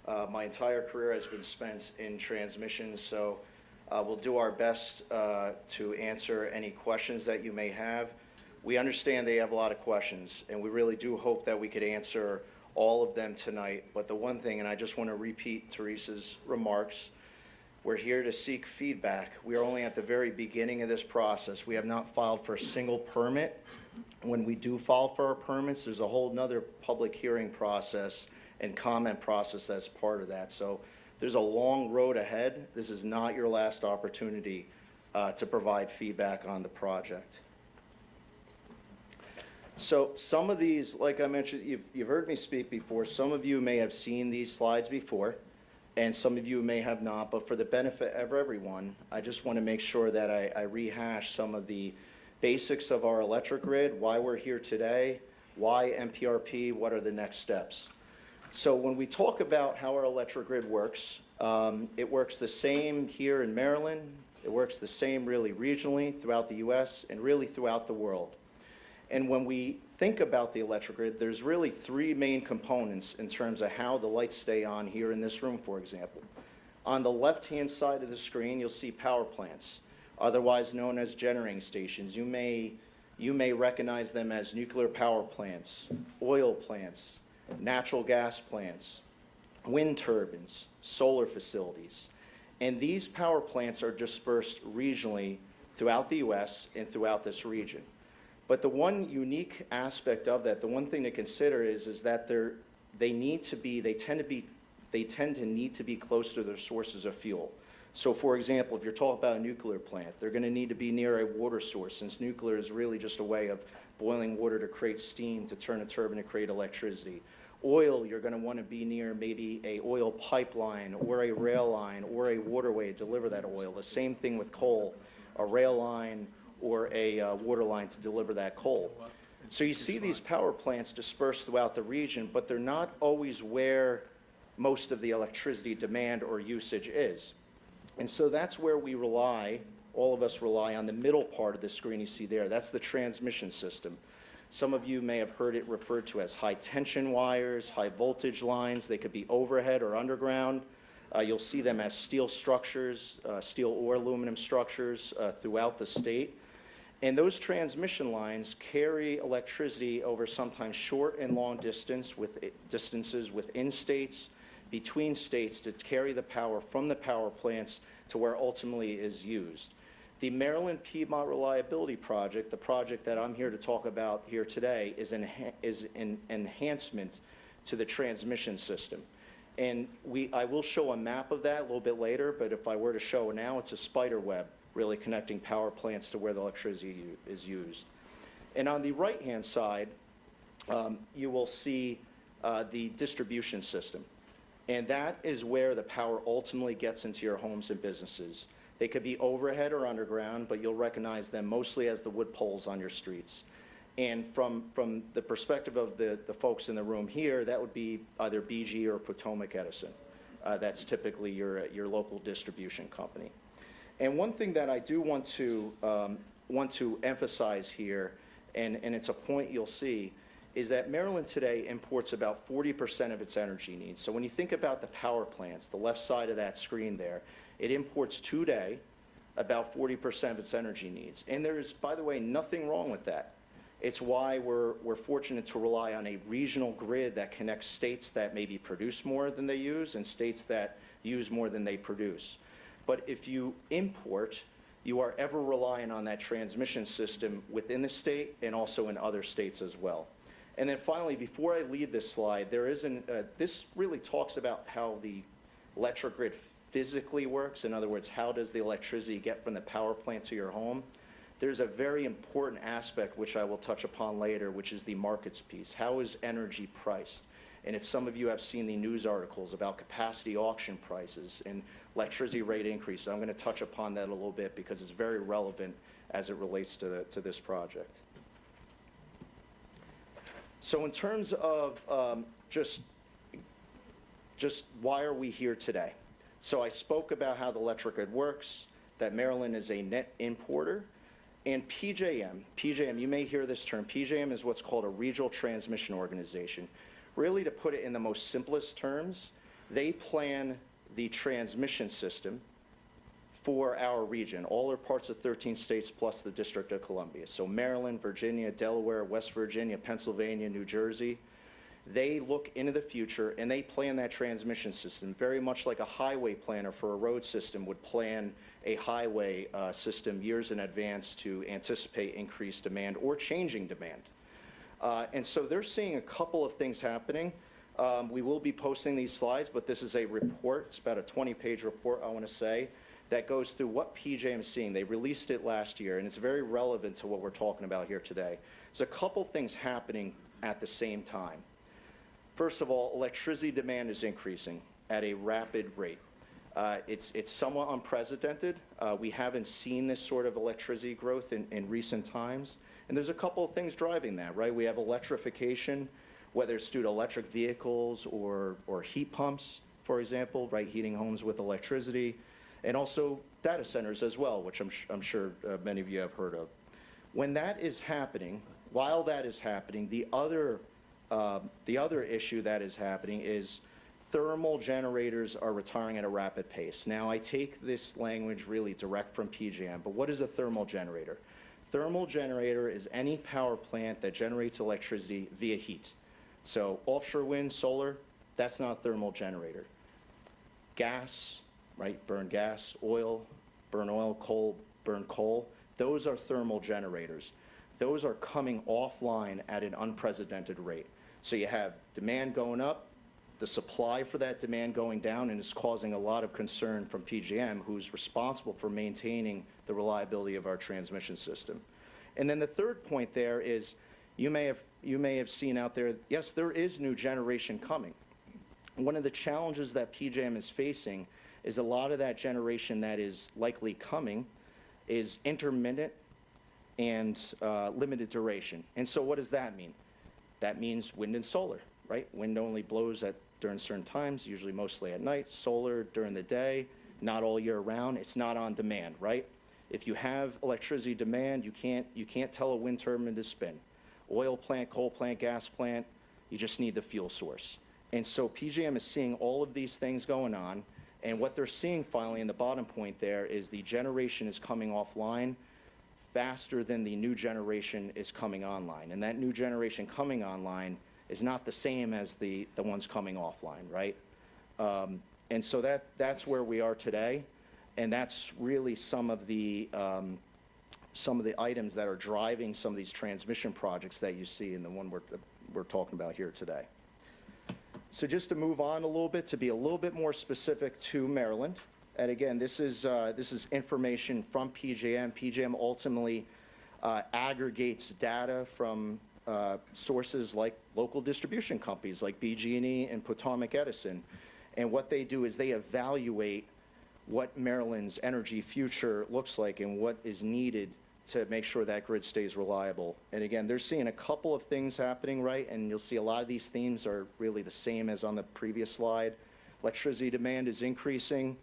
My entire career has been spent in transmission, so we'll do our best to answer any questions that you may have. We understand they have a lot of questions, and we really do hope that we could answer all of them tonight. But the one thing, and I just want to repeat Teresa's remarks, we're here to seek feedback. We are only at the very beginning of this process. We have not filed for a single permit. When we do file for our permits, there's a whole nother public hearing process and comment process that's part of that. So there's a long road ahead. This is not your last opportunity to provide feedback on the project. So some of these, like I mentioned, you've heard me speak before. Some of you may have seen these slides before, and some of you may have not. But for the benefit of everyone, I just want to make sure that I rehash some of the basics of our electric grid, why we're here today, why MPRP, what are the next steps. So when we talk about how our electric grid works, It works the same here in Maryland. It works the same really regionally throughout the U.S. and really throughout the world. And when we think about the electric grid, there's really three main components in terms of how the lights stay on here in this room, for example. On the left-hand side of the screen, you'll see power plants, otherwise known as generating stations. You may recognize them as nuclear power plants, oil plants, natural gas plants, wind turbines, solar facilities. And these power plants are dispersed regionally throughout the U.S. and throughout this region. But the one unique aspect of that, the one thing to consider is that they tend to need to be close to their sources of fuel. So for example, if you're talking about a nuclear plant, they're going to need to be near a water source, since nuclear is really just a way of boiling water to create steam to turn a turbine to create electricity. Oil, you're going to want to be near maybe a oil pipeline or a rail line or a waterway to deliver that oil. The same thing with coal, a rail line or a water line to deliver that coal. So you see these power plants dispersed throughout the region, but they're not always where most of the electricity demand or usage is. And so that's where we rely, all of us rely on the middle part of the screen you see there. That's the transmission system. Some of you may have heard it referred to as high tension wires, high voltage lines. They could be overhead or underground. You'll see them as steel structures, steel or aluminum structures throughout the state. And those transmission lines carry electricity over sometimes short and long distances within states, between states, to carry the power from the power plants to where ultimately is used. The Maryland Piedmont Reliability Project, the project that I'm here to talk about here today, is an enhancement to the transmission system. And I will show a map of that a little bit later, but if I were to show it now, it's a spider web, really connecting power plants to where the electricity is used. And on the right-hand side, you will see the distribution system. And that is where the power ultimately gets into your homes and businesses. They could be overhead or underground, but you'll recognize them mostly as the wood poles on your streets. And from the perspective of the folks in the room here, that would be either BG or Potomac Edison. That's typically your local distribution company. And one thing that I do want to emphasize here, and it's a point you'll see, is that Maryland today imports about 40% of its energy needs. So when you think about the power plants, the left side of that screen there, it imports today about 40% of its energy needs. And there is, by the way, nothing wrong with that. It's why we're fortunate to rely on a regional grid that connects states that maybe produce more than they use and states that use more than they produce. But if you import, you are ever relying on that transmission system within the state and also in other states as well. And then finally, before I leave this slide, this really talks about how the electric grid physically works. In other words, how does the electricity get from the power plant to your home? There's a very important aspect which I will touch upon later, which is the markets piece. How is energy priced? And if some of you have seen the news articles about capacity auction prices and electricity rate increase, I'm going to touch upon that a little bit because it's very relevant as it relates to this project. So in terms of just why are we here today? So I spoke about how the electric grid works, that Maryland is a net importer, and PJM, you may hear this term, PJM is what's called a regional transmission organization. Really, to put it in the most simplest terms, they plan the transmission system for our region, all our parts of 13 states plus the District of Columbia. So Maryland, Virginia, Delaware, West Virginia, Pennsylvania, New Jersey. They look into the future and they plan that transmission system very much like a highway planner for a road system would plan a highway system years in advance to anticipate increased demand or changing demand. And so they're seeing a couple of things happening. We will be posting these slides, but this is a report. It's about a 20-page report, I want to say, that goes through what PJM is seeing. They released it last year, and it's very relevant to what we're talking about here today. There's a couple things happening at the same time. First of all, electricity demand is increasing at a rapid rate. It's somewhat unprecedented. We haven't seen this sort of electricity growth in recent times. And there's a couple of things driving that, right? We have electrification, whether it's due to electric vehicles or heat pumps. for example, right, heating homes with electricity, and also data centers as well, which I'm sure many of you have heard of. When that is happening, while that is happening, the other issue that is happening is thermal generators are retiring at a rapid pace. Now, I take this language really direct from PJM, but what is a thermal generator? Thermal generator is any power plant that generates electricity via heat. So offshore wind, solar, that's not a thermal generator. Gas, right, burn gas, oil, burn oil, coal, burn coal, those are thermal generators. Those are coming offline at an unprecedented rate. So you have demand going up, the supply for that demand going down, and it's causing a lot of concern from PJM, who's responsible for maintaining the reliability of our transmission system. And then the third point there is, you may have seen out there, yes, there is new generation coming. One of the challenges that PJM is facing is a lot of that generation that is likely coming is intermittent and limited duration. And so what does that mean? That means wind and solar, right? Wind only blows during certain times, usually mostly at night. Solar during the day, not all year round. It's not on demand, right? If you have electricity demand, you can't tell a wind turbine to spin. Oil plant, coal plant, gas plant, you just need the fuel source. And so PJM is seeing all of these things going on, and what they're seeing finally in the bottom point there is the generation is coming offline faster than the new generation is coming online. And that new generation coming online is not the same as the ones coming offline, right? And so that's where we are today, and that's really some of the items that are driving some of these transmission projects that you see in the one we're talking about here today. So just to move on a little bit, to be a little bit more specific to Maryland, and again, this is information from PJM. PJM ultimately aggregates data from sources like local distribution companies like BG&E and Potomac Edison. And what they do is they evaluate what Maryland's energy future looks like and what is needed to make sure that grid stays reliable. And again, they're seeing a couple of things happening, right? And you'll see a lot of these themes are really the same as on the previous slide. Electricity demand is increasing.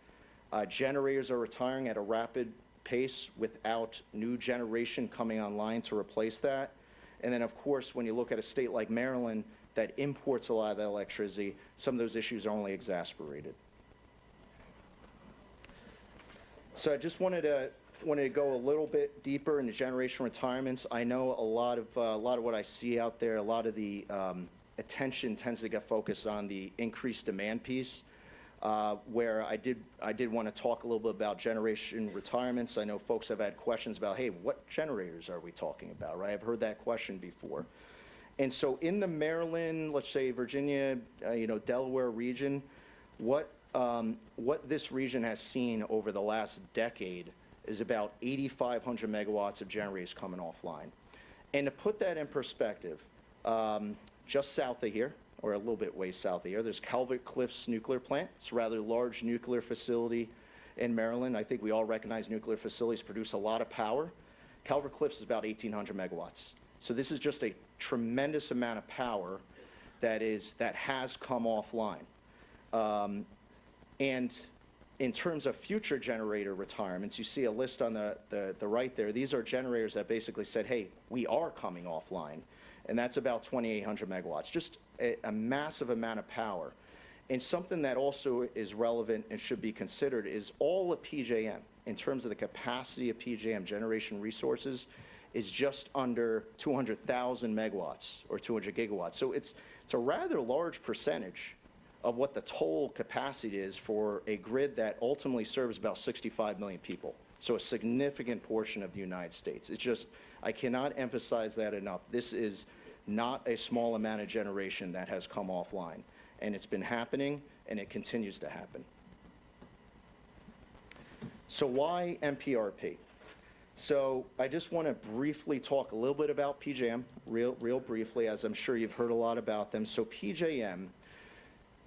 Generators are retiring at a rapid pace without new generation coming online to replace that. And then, of course, when you look at a state like Maryland that imports a lot of that electricity, some of those issues are only exacerbated. So I just wanted to go a little bit deeper into generation retirements. I know a lot of what I see out there, a lot of the attention tends to get focused on the increased demand piece, where I did want to talk a little bit about generation retirements. I know folks have had questions about, hey, what generators are we talking about, right? I've heard that question before. And so in the Maryland, let's say Virginia, Delaware region, what this region has seen over the last decade is about 8,500 megawatts of generators coming offline. And to put that in perspective, just south of here, or a little bit way south of here, there's Calvert Cliffs Nuclear Plant. It's a rather large nuclear facility in Maryland. I think we all recognize nuclear facilities produce a lot of power. Calvert Cliffs is about 1,800 megawatts. So this is just a tremendous amount of power that has come offline. And in terms of future generator retirements, you see a list on the right there. These are generators that basically said, hey, we are coming offline. And that's about 2,800 megawatts, just a massive amount of power. And something that also is relevant and should be considered is all of PJM, in terms of the capacity of PJM generation resources, is just under 200,000 megawatts or 200 gigawatts. So it's a rather large percentage of what the total capacity is for a grid that ultimately serves about 65 million people. So a significant portion of the United States. It's just, I cannot emphasize that enough. This is not a small amount of generation that has come offline. And it's been happening, and it continues to happen. So why MPRP? So I just want to briefly talk a little bit about PJM, real briefly, as I'm sure you've heard a lot about them. So PJM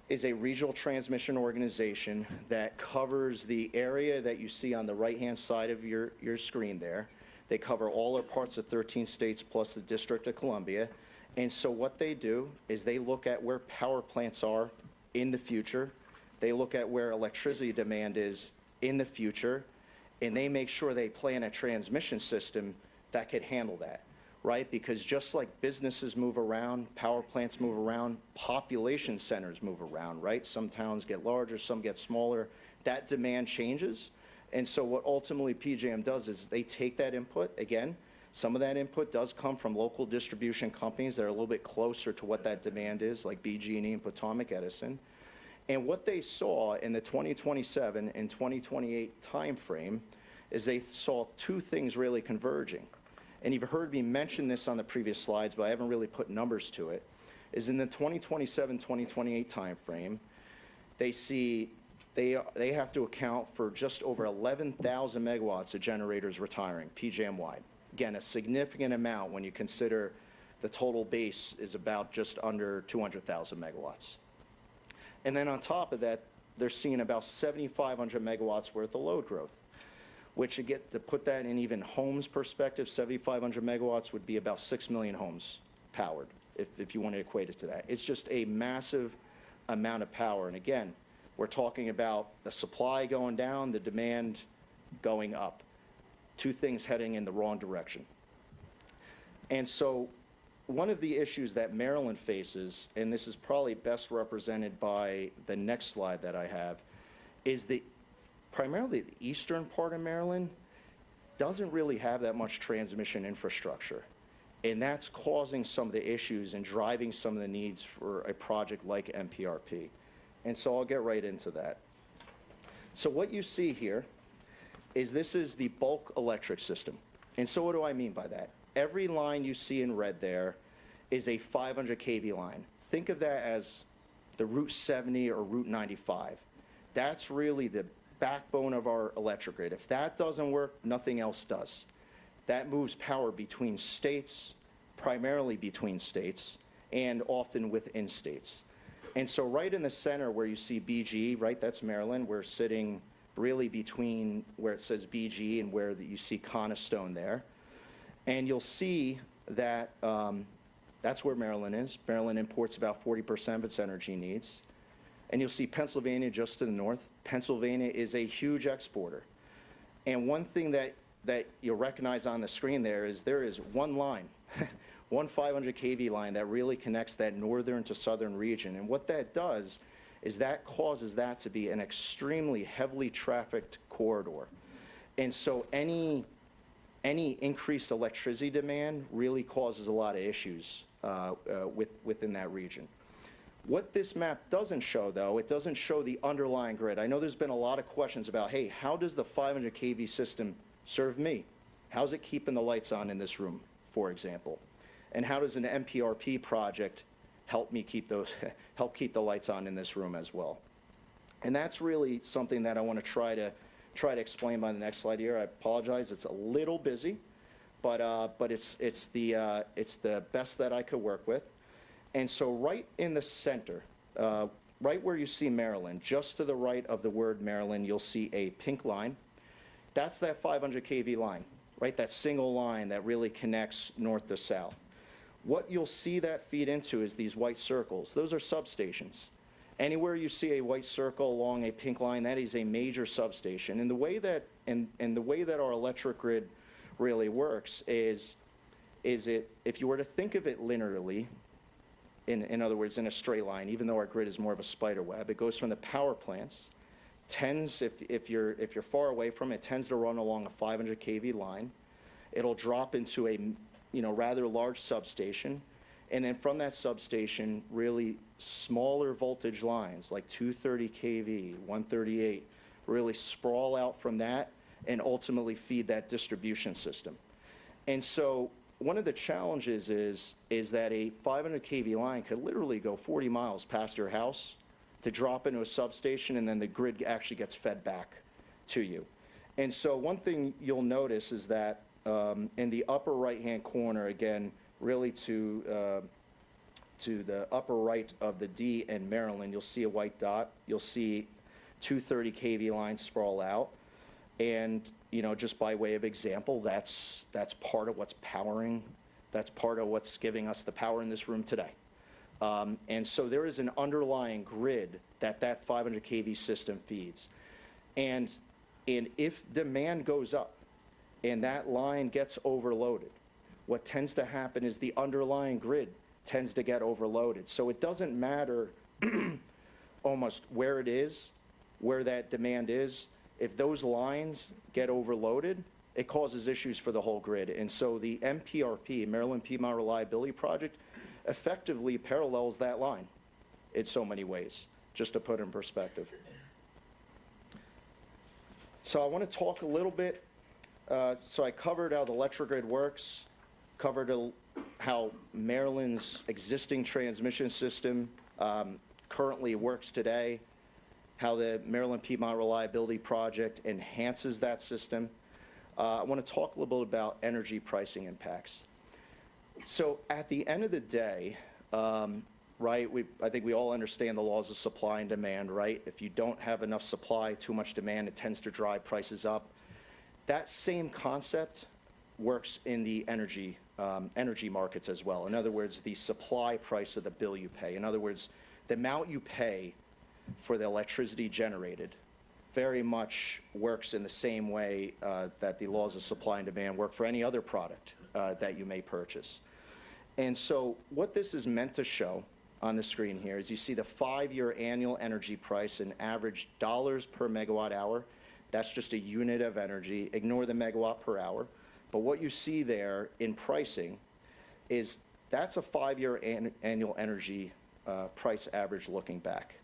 is a regional transmission organization that covers the area that you see on the right-hand side of your screen there. They cover all or parts of 13 states plus the District of Columbia. And so what they do is they look at where power plants are in the future. they look at where electricity demand is in the future, and they make sure they plan a transmission system that could handle that, right? Because just like businesses move around, power plants move around, population centers move around, right? Some towns get larger, some get smaller. That demand changes. And so what ultimately PJM does is they take that input, again, some of that input does come from local distribution companies that are a little bit closer to what that demand is, like BG&E and Potomac Edison. And what they saw in the 2027 and 2028 timeframe is they saw two things really converging. And you've heard me mention this on the previous slides, but I haven't really put numbers to it, is in the 2027-2028 timeframe, they have to account for just over 11,000 megawatts of generators retiring, PJM-wide. Again, a significant amount when you consider the total base is about just under 200,000 megawatts. And then on top of that, they're seeing about 7,500 megawatts worth of load growth, which, again, to put that in even homes perspective, 7,500 megawatts would be about 6 million homes powered, if you want to equate it to that. It's just a massive amount of power. And again, we're talking about the supply going down, the demand going up. Two things heading in the wrong direction. And so one of the issues that Maryland faces, and this is probably best represented by the next slide that I have, is primarily the eastern part of Maryland doesn't really have that much transmission infrastructure. And that's causing some of the issues and driving some of the needs for a project like MPRP. And so I'll get right into that. So what you see here is this is the bulk electric system. And so what do I mean by that? Every line you see in red there is a 500 kV line. Think of that as the Route 70 or Route 95. That's really the backbone of our electric grid. If that doesn't work, nothing else does. That moves power between states, primarily between states, and often within states. And so right in the center where you see BG, right, that's Maryland. We're sitting really between where it says BG and where you see Conestone there. And you'll see that that's where Maryland is. Maryland imports about 40% of its energy needs. And you'll see Pennsylvania just to the north. Pennsylvania is a huge exporter. And one thing that you'll recognize on the screen there is one line, one 500 kV line that really connects that northern to southern region. And what that does is that causes that to be an extremely heavily trafficked corridor. And so any increased electricity demand really causes a lot of issues within that region. What this map doesn't show, though, it doesn't show the underlying grid. I know there's been a lot of questions about, hey, how does the 500 kV system serve me? How's it keeping the lights on in this room, for example? And how does an MPRP project help me keep the lights on in this room as well? And that's really something that I want to try to explain by the next slide here. I apologize, it's a little busy, but it's the best that I could work with. And so right in the center, right where you see Maryland, just to the right of the word Maryland, you'll see a pink line. That's that 500 kV line, right? That single line that really connects north to south. What you'll see that feed into is these white circles. Those are substations. Anywhere you see a white circle along a pink line, that is a major substation. And the way that the way that our electric grid really works is if you were to think of it linearly, in other words, in a straight line, even though our grid is more of a spider web, it goes from the power plants, tends, if you're far away from it, tends to run along a 500 kV line. It'll drop into a rather large substation, and then from that substation, really smaller voltage lines like 230 kV, 138, really sprawl out from that and ultimately feed that distribution system. And so one of the challenges is that a 500 kV line could literally go 40 miles past your house to drop into a substation, and then the grid actually gets fed back to you. And so one thing you'll notice is that in the upper right-hand corner, again, really to the upper right of the D in Maryland, you'll see a white dot. You'll see 230 kV lines sprawl out. And, just by way of example, that's part of what's powering, that's part of what's giving us the power in this room today. And so there is an underlying grid that 500 kV system feeds. And if demand goes up and that line gets overloaded, what tends to happen is the underlying grid tends to get overloaded. So it doesn't matter almost where it is, where that demand is. If those lines get overloaded, it causes issues for the whole grid. And so the MPRP, Maryland Piedmont Reliability Project, effectively parallels that line in so many ways, just to put in perspective. So I want to talk a little bit, so I covered how the electric grid works, covered how Maryland's existing transmission system currently works today, how the Maryland Piedmont Reliability Project enhances that system. I want to talk a little bit about energy pricing impacts. So at the end of the day, right, I think we all understand the laws of supply and demand, right? If you don't have enough supply, too much demand, it tends to drive prices up. That same concept works in the energy markets as well. In other words, the supply price of the bill you pay. In other words, the amount you pay for the electricity generated very much works in the same way that the laws of supply and demand work for any other product that you may purchase. And so what this is meant to show on the screen here is you see the 5-year annual energy price in average dollars per megawatt hour. That's just a unit of energy. Ignore the megawatt per hour. But what you see there in pricing is that's a 5-year annual energy price average looking back.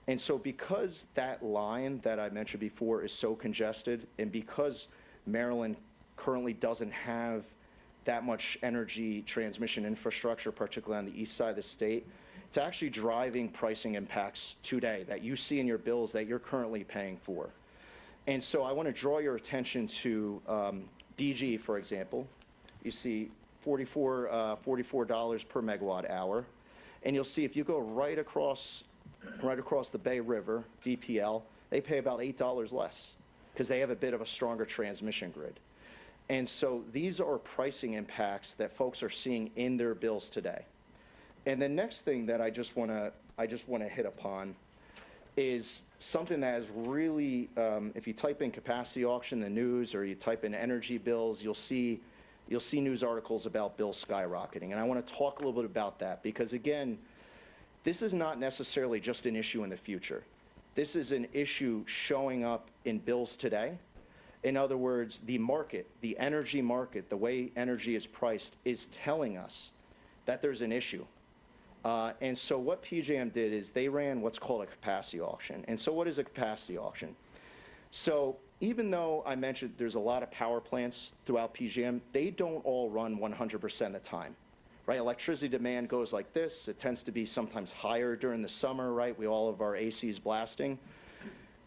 And so because that line that I mentioned before is so congested, and because Maryland currently doesn't have that much energy transmission infrastructure, particularly on the east side of the state, it's actually driving pricing impacts today that you see in your bills that you're currently paying for. And so I want to draw your attention to BG, for example. You see $44 per megawatt hour. And you'll see if you go right across the Bay River, DPL, they pay about $8 less because they have a bit of a stronger transmission grid. And so these are pricing impacts that folks are seeing in their bills today. And the next thing that I just want to hit upon is something that is really, if you type in capacity auction, the news, or you type in energy bills, you'll see news articles about bills skyrocketing. And I want to talk a little bit about that because, again, this is not necessarily just an issue in the future. This is an issue showing up in bills today. In other words, the market, the energy market, the way energy is priced is telling us that there's an issue. And so what PJM did is they ran what's called a capacity auction. And so what is a capacity auction? So even though I mentioned there's a lot of power plants throughout PJM, they don't all run 100% of the time, right? Electricity demand goes like this. It tends to be sometimes higher during the summer, right? We all have our ACs blasting.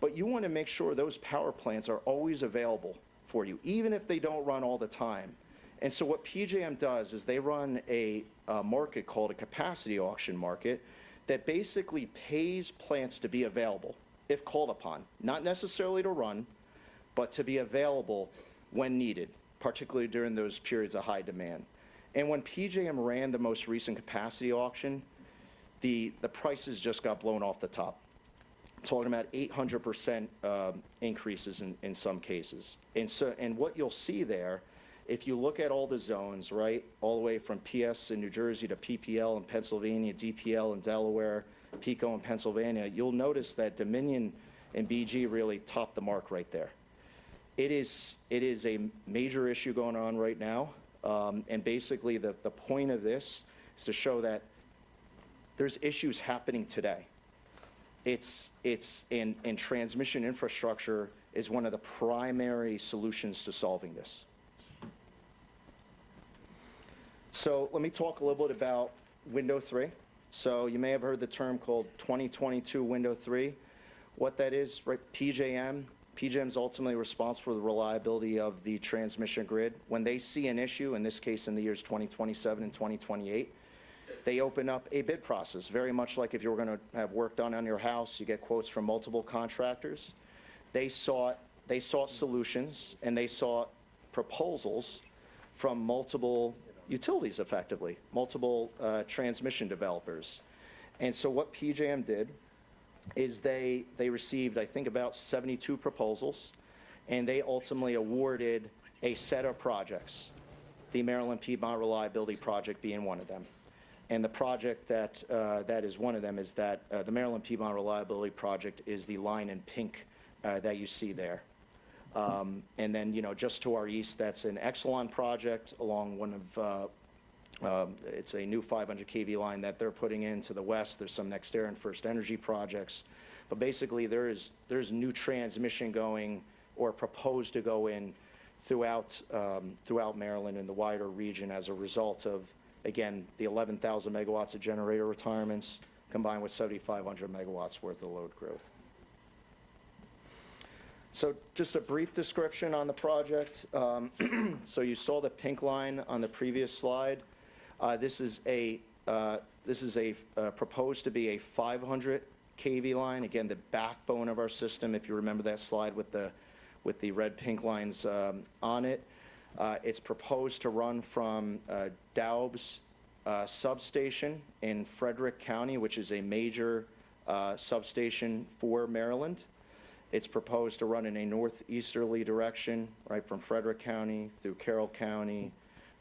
But you want to make sure those power plants are always available for you, even if they don't run all the time. And so what PJM does is they run a market called a capacity auction market that basically pays plants to be available if called upon, not necessarily to run, but to be available when needed, particularly during those periods of high demand. And when PJM ran the most recent capacity auction, the prices just got blown off the top. Talking about 800% increases in some cases. And what you'll see there, if you look at all the zones, right, all the way from PS in New Jersey to PPL in Pennsylvania, DPL in Delaware, PECO in Pennsylvania, you'll notice that Dominion and BG really topped the mark right there. It is a major issue going on right now. And basically the point of this is to show that there's issues happening today. And transmission infrastructure is one of the primary solutions to solving this. So let me talk a little bit about Window 3. So you may have heard the term called 2022 Window 3. What that is, right, PJM's ultimately responsible for the reliability of the transmission grid. When they see an issue, in this case in the years 2027 and 2028, they open up a bid process, very much like if you were going to have work done on your house, you get quotes from multiple contractors. They sought solutions and they sought proposals from multiple utilities effectively, multiple transmission developers. And so what PJM did is they received, I think, about 72 proposals, and they ultimately awarded a set of projects, the Maryland Piedmont Reliability Project being one of them. And the project that is one of them is that the Maryland Piedmont Reliability Project is the line in pink that you see there. And then, just to our east, that's an Exelon project along one of, it's a new 500 kV line that they're putting in. To the west, there's some NextEra and First Energy projects. But basically, there's new transmission going or proposed to go in throughout Maryland and the wider region as a result of, again, the 11,000 megawatts of generator retirements combined with 7,500 megawatts worth of load growth. So just a brief description on the project. So you saw the pink line on the previous slide. This is proposed to be a 500 kV line. Again, the backbone of our system, if you remember that slide with the red pink lines on it. It's proposed to run from Daub's substation in Frederick County, which is a major substation for Maryland. It's proposed to run in a northeasterly direction, right from Frederick County through Carroll County,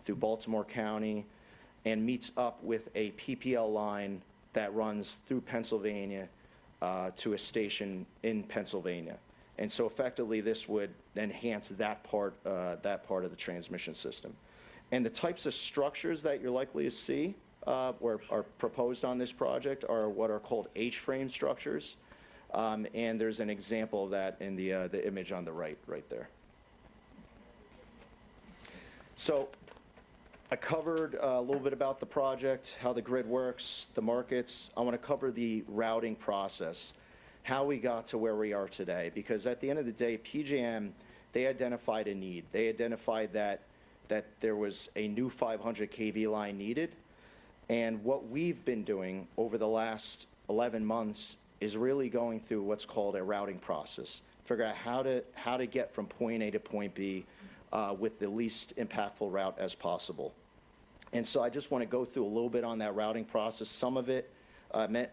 through Baltimore County, and meets up with a PPL line that runs through Pennsylvania to a station in Pennsylvania. And so effectively, this would enhance that part of the transmission system. And the types of structures that you're likely to see or are proposed on this project are what are called H-frame structures. And there's an example of that in the image on the right there. So I covered a little bit about the project, how the grid works, the markets. I want to cover the routing process, how we got to where we are today. Because at the end of the day, PJM, they identified a need. They identified that there was a new 500 kV line needed. And what we've been doing over the last 11 months is really going through what's called a routing process. Figure out how to get from point A to point B with the least impactful route as possible. And so I just want to go through a little bit on that routing process. Some of it,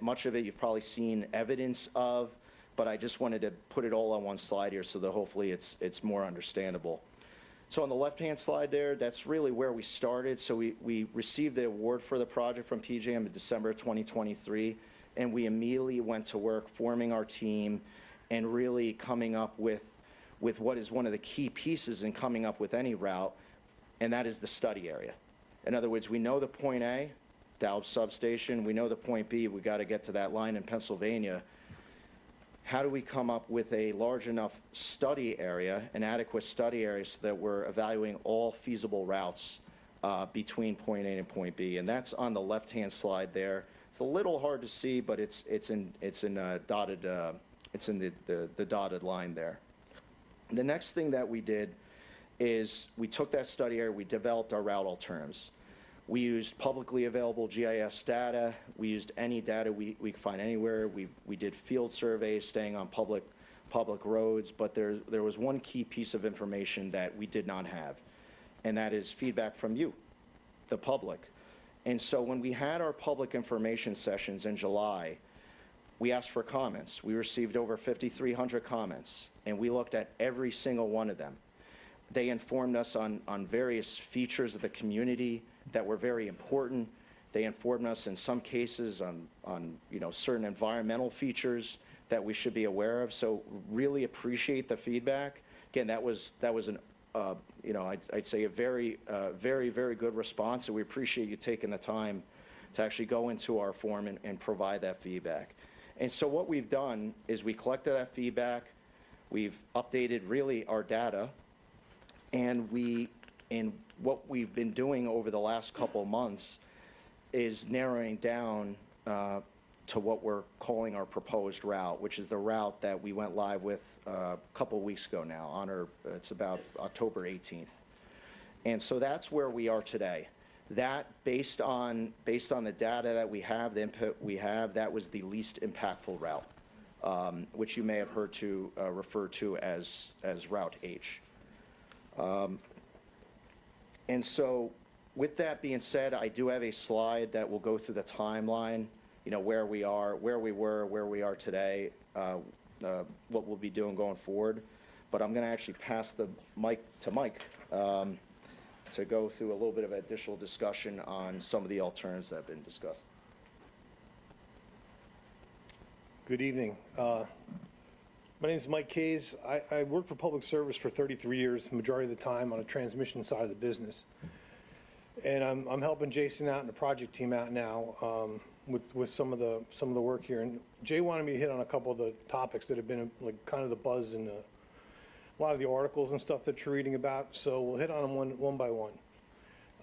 much of it you've probably seen evidence of, but I just wanted to put it all on one slide here so that hopefully it's more understandable. So on the left-hand slide there, that's really where we started. So we received the award for the project from PJM in December 2023. And we immediately went to work forming our team and really coming up with what is one of the key pieces in coming up with any route, and that is the study area. In other words, we know the point A, Daub substation, we know the point B, we got to get to that line in Pennsylvania. How do we come up with a large enough study area, an adequate study area, so that we're evaluating all feasible routes between point A and point B? And that's on the left-hand slide there. It's a little hard to see, but it's in the dotted line there. The next thing that we did is we took that study area, we developed our route alternatives. We used publicly available GIS data. We used any data we could find anywhere. We did field surveys, staying on public roads, but there was one key piece of information that we did not have, and that is feedback from you, the public. And so when we had our public information sessions in July, we asked for comments. We received over 5,300 comments, and we looked at every single one of them. They informed us on various features of the community that were very important. They informed us in some cases on certain environmental features that we should be aware of. So really appreciate the feedback. Again, that was an I'd say a very, very good response, and we appreciate you taking the time to actually go into our form and provide that feedback. And so what we've done is we collected that feedback, we've updated really our data, and what we've been doing over the last couple months is narrowing down to what we're calling our proposed route, which is the route that we went live with a couple of weeks ago now. It's about October 18th. And so that's where we are today. That, based on the data that we have, the input we have, that was the least impactful route, which you may have heard referred to as Route H. And so With that being said, I do have a slide that will go through the timeline, where we are, where we were, where we are today, what we'll be doing going forward. But I'm going to actually pass the mic to Mike to go through a little bit of additional discussion on some of the alternatives that have been discussed. Good evening. My name is Mike Kays. I worked for public service for 33 years, the majority of the time on the transmission side of the business. And I'm helping Jason out and the project team out now with some of the work here. And Jay wanted me to hit on a couple of the topics that have been like kind of the buzz in a lot of the articles and stuff that you're reading about. So we'll hit on them one by one.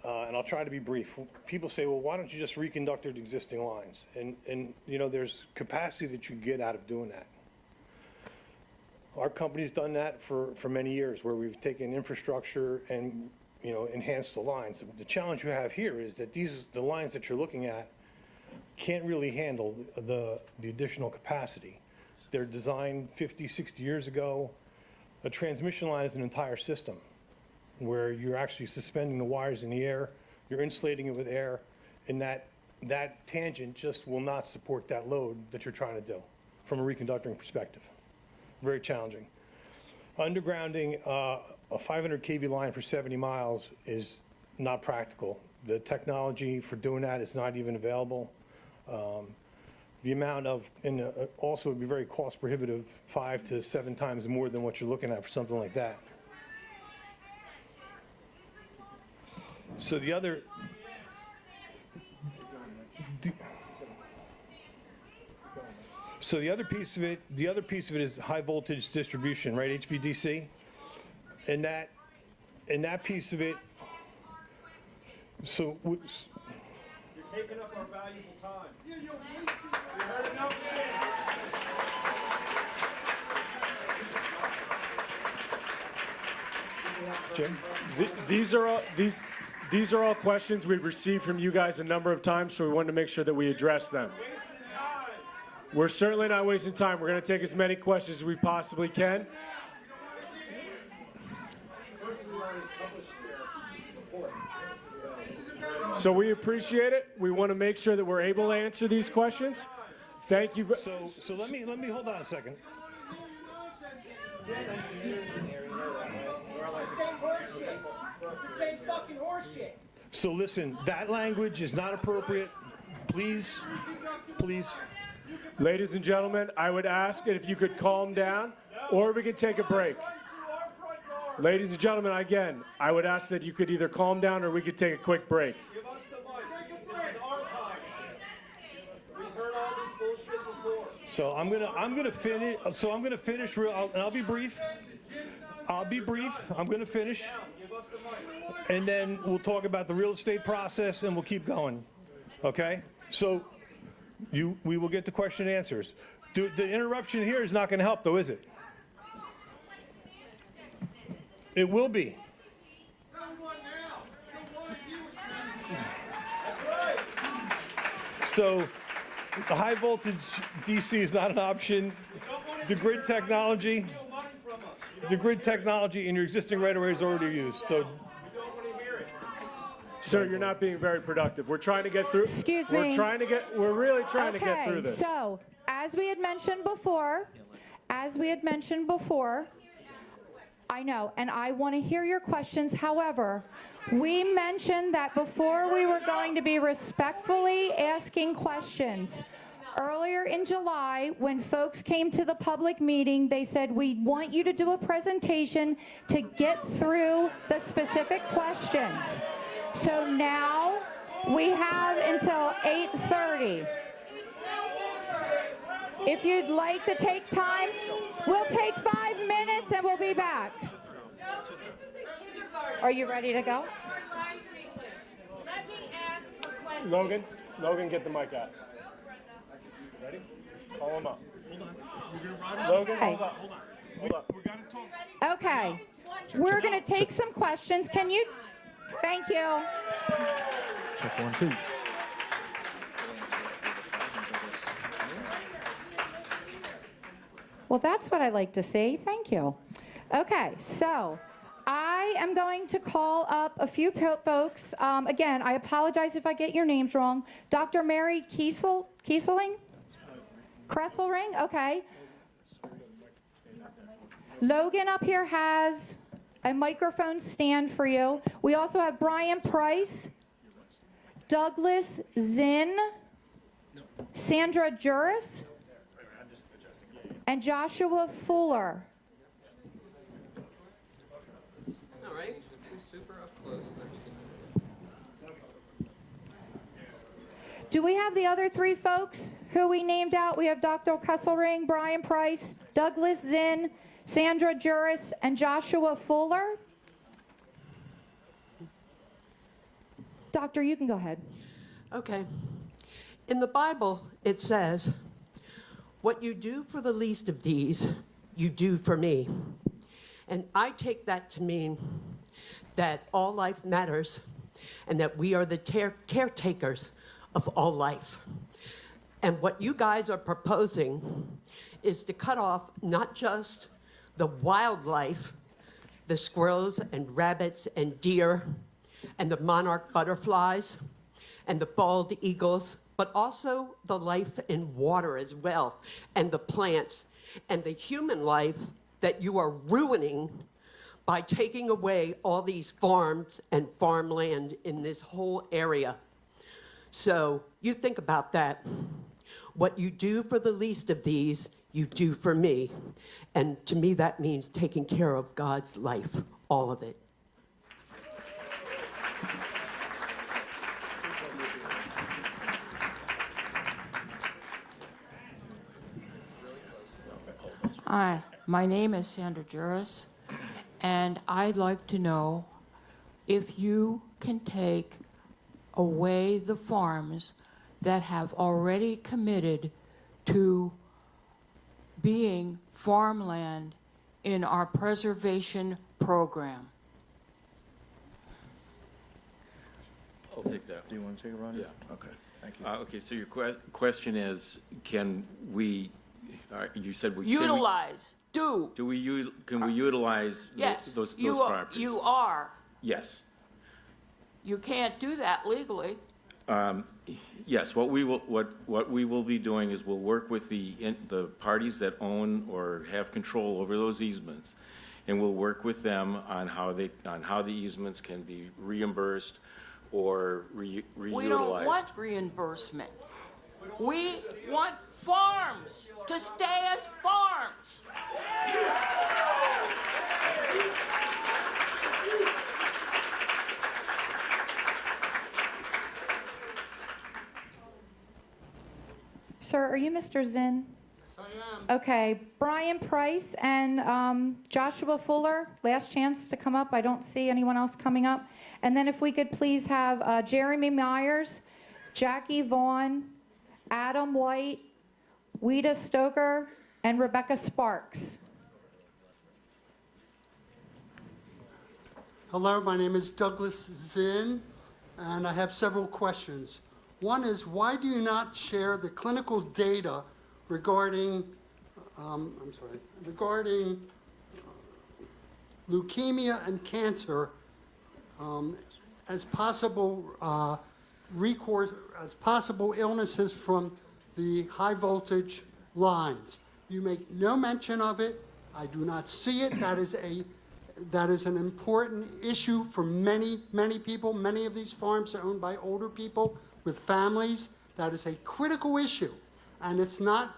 And I'll try to be brief. People say, well, why don't you just reconduct the existing lines? And there's capacity that you get out of doing that. Our company's done that for many years, where we've taken infrastructure and enhanced the lines. The challenge you have here is that the lines that you're looking at can't really handle the additional capacity. They're designed 50, 60 years ago. A transmission line is an entire system where you're actually suspending the wires in the air, you're insulating it with air, and that tangent just will not support that load that you're trying to do from a reconductoring perspective. Very challenging. Undergrounding a 500 kV line for 70 miles is not practical. The technology for doing that is not even available. The amount of, and also would be very cost prohibitive, 5 to 7 times more than what you're looking at for something like that. So the other piece of it is high voltage distribution, right? HVDC, and that piece of it. So you're taking up our valuable time. You heard enough Jim? These are all questions we've received from you guys a number of times, so we wanted to make sure that we address them. We're certainly not wasting time. We're going to take as many questions as we possibly can. So we appreciate it. We want to make sure that we're able to answer these questions. Thank you. So let me hold on a second. So listen, that language is not appropriate. Please. Ladies and gentlemen, I would ask if you could calm down, or we could take a break. Ladies and gentlemen, again, I would ask that you could either calm down or we could take a quick break. Give us the mic. This is our time. We've heard all this bullshit before. So I'm gonna finish. So I'm gonna finish real, and I'll be brief. I'm gonna finish, and then we'll talk about the real estate process, and we'll keep going. Okay? So we will get to question and answers. The interruption here is not going to help, though, is it? It will be. So the high voltage DC is not an option. The grid technology in your existing right-of-way is already used. So, sir, you're not being very productive. We're trying to get through. Excuse me. We're really trying to get through this. So, as we had mentioned before, I know, and I want to hear your questions. However, we mentioned that before we were going to be respectfully asking questions. Earlier in July, when folks came to the public meeting, they said, we want you to do a presentation to get through the specific questions. So now we have until 8:30. If you'd like to take time, we'll take 5 minutes and we'll be back. Are you ready to go? Logan, get the mic out. Ready? Call him up. hold on. Logan, Okay. hold up. We gotta talk. Okay. We're going to take some questions. Can you? Thank you. Check 1, 2. Well, that's what I like to see. Thank you. Okay, so I am going to call up a few folks. Again, I apologize if I get your names wrong. Dr. Mary Kieseling? Kresselring? Okay. Logan up here has a microphone stand for you. We also have Brian Price, Douglas Zinn, Sandra Juris, and Joshua Fuller. All right, super up close. Do we have the other three folks who we named out? We have Dr. Kesselring, Brian Price, Douglas Zinn, Sandra Juris, and Joshua Fuller. Doctor, you can go ahead. Okay. In the Bible, it says, "What you do for the least of these, you do for me." And I take that to mean that all life matters and that we are the caretakers of all life. And what you guys are proposing is to cut off not just the wildlife, the squirrels and rabbits and deer and the monarch butterflies and the bald eagles, but also the life in water as well, and the plants, and the human life that you are ruining by taking away all these farms and farmland in this whole area. So you think about that. What you do for the least of these, you do for me. And to me, that means taking care of God's life, all of it. Hi, my name is Sandra Juris, and I'd like to know if you can take away the farms that have already committed to being farmland in our preservation program. I'll take that. Do you want to take it, Ron? Yeah. Okay, thank you. Okay, so your question is, can we, you said we. Utilize, Can we utilize yes, those you properties? you are. Yes. You can't do that legally. Yes, what we will be doing is we'll work with the parties that own or have control over those easements, and we'll work with them on how the easements can be reimbursed or reutilized. We don't want reimbursement. We want farms to stay as farms. Sir, are you Mr. Zinn? Yes, I am. Okay, Brian Price and Joshua Fuller, last chance to come up. I don't see anyone else coming up. And then if we could please have Jeremy Myers, Jackie Vaughn, Adam White, Weta Stoker, and Rebecca Sparks. Hello, my name is Douglas Zinn, and I have several questions. One is, why do you not share the clinical data regarding, regarding leukemia and cancer as possible as possible illnesses from the high voltage lines? You make no mention of it. I do not see it. That is an important issue for many, many people. Many of these farms are owned by older people with families. That is a critical issue. And it's not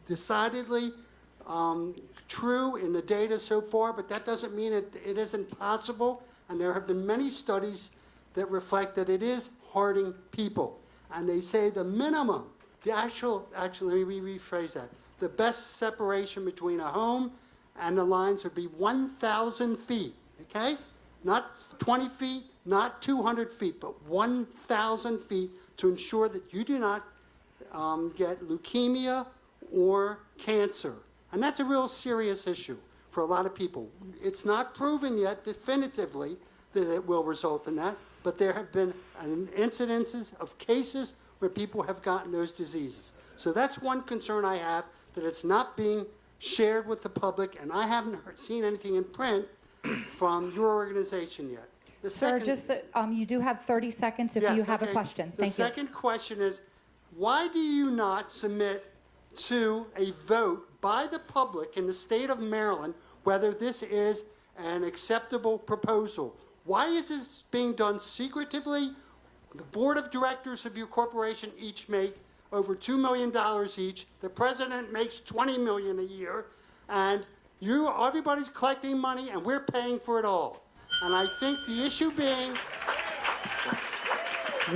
decidedly true in the data so far, but that doesn't mean it isn't possible. And there have been many studies that reflect that it is hurting people. And they say the minimum, actually, let me rephrase that. The best separation between a home and the lines would be 1,000 feet, okay? Not 20 feet, not 200 feet, but 1,000 feet to ensure that you do not get leukemia or cancer. And that's a real serious issue for a lot of people. It's not proven yet definitively that it will result in that, but there have been incidences of cases where people have gotten those diseases. So that's one concern I have, that it's not being shared with the public, and I haven't seen anything in print from your organization yet. The Sir, second, just, you do have 30 seconds if Yes, you have a okay. question. The Thank you. second question is, why do you not submit to a vote by the public in the state of Maryland whether this is an acceptable proposal? Why is this being done secretively? The board of directors of your corporation each make over $2 million each. The president makes $20 million a year, and everybody's collecting money, and we're paying for it all. And I think the issue being,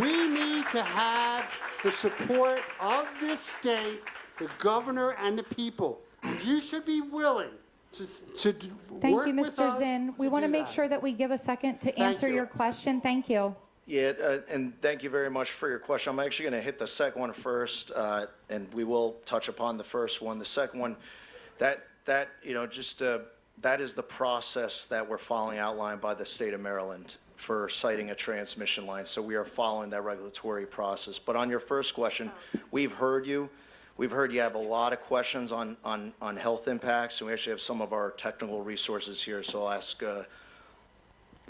we need to have the support of this state, the governor, and the people. And you should be willing to Thank work you, with Mr. us Zinn. We to want to do make that. sure that we give a second to answer you. your question. Thank you. Yeah, and thank you very much for your question. I'm actually going to hit the second one first, and we will touch upon the first one. The second one, that is the process that we're following outlined by the state of Maryland for siting a transmission line. So we are following that regulatory process. But on your first question, we've heard you. We've heard you have a lot of questions on health impacts, and we actually have some of our technical resources here. So I'll ask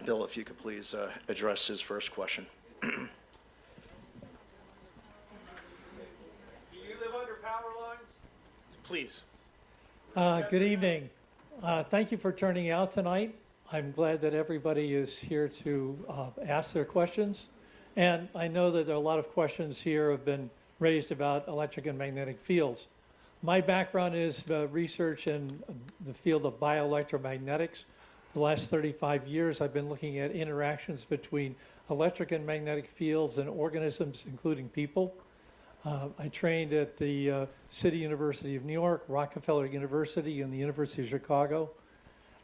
Bill if you could please address his first question. Do you live under power lines? Please. Good evening. Thank you for turning out tonight. I'm glad that everybody is here to ask their questions. And I know that there are a lot of questions here have been raised about electric and magnetic fields. My background is research in the field of bioelectromagnetics. For the last 35 years, I've been looking at interactions between electric and magnetic fields and organisms, including people. I trained at the City University of New York, Rockefeller University, and the University of Chicago.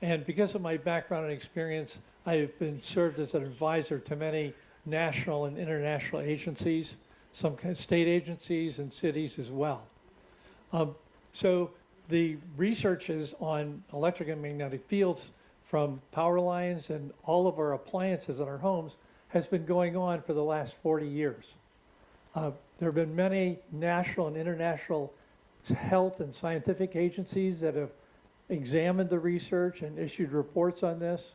And because of my background and experience, I've been served as an advisor to many national and international agencies, some state agencies and cities as well. So the research is on electric and magnetic fields from power lines and all of our appliances in our homes has been going on for the last 40 years. There have been many national and international health and scientific agencies that have examined the research and issued reports on this.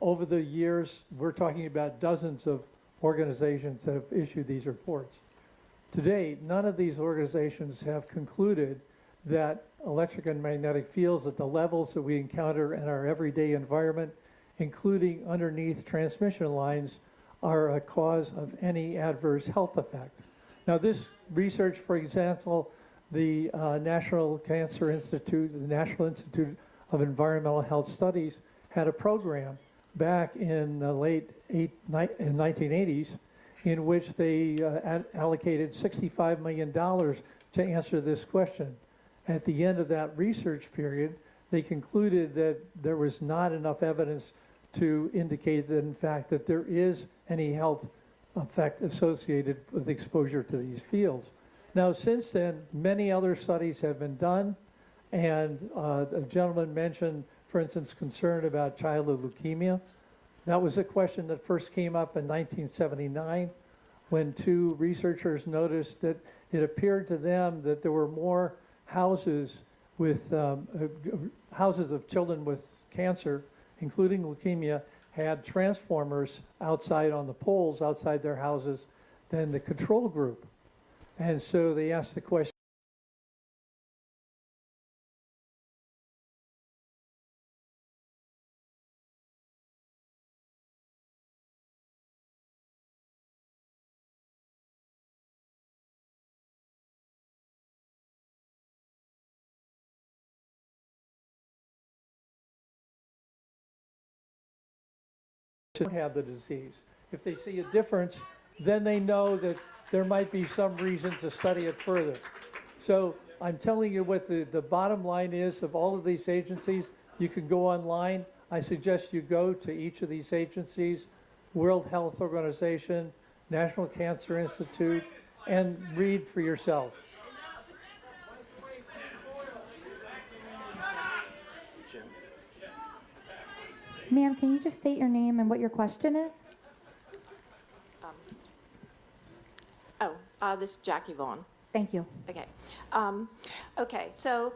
Over the years, we're talking about dozens of organizations that have issued these reports. Today, none of these organizations have concluded that electric and magnetic fields at the levels that we encounter in our everyday environment, including underneath transmission lines, are a cause of any adverse health effect. Now, this research, for example, the National Cancer Institute, the National Institute of Environmental Health Studies, had a program back in the late 1980s in which they allocated $65 million to answer this question. At the end of that research period, they concluded that there was not enough evidence to indicate that, in fact, that there is any health effect associated with exposure to these fields. Now, since then, many other studies have been done, and a gentleman mentioned, for instance, concern about childhood leukemia. That was a question that first came up in 1979 when two researchers noticed that it appeared to them that there were more houses with houses of children with cancer, including leukemia, had transformers outside on the poles outside their houses than the control group. And so they asked the question, to have the disease. If they see a difference, then they know that there might be some reason to study it further. So I'm telling you what the bottom line is of all of these agencies. You can go online. I suggest you go to each of these agencies, World Health Organization, National Cancer Institute, and read for yourself. Ma'am, can you just state your name and what your question is? This is Jackie Vaughn. Thank you. Okay. So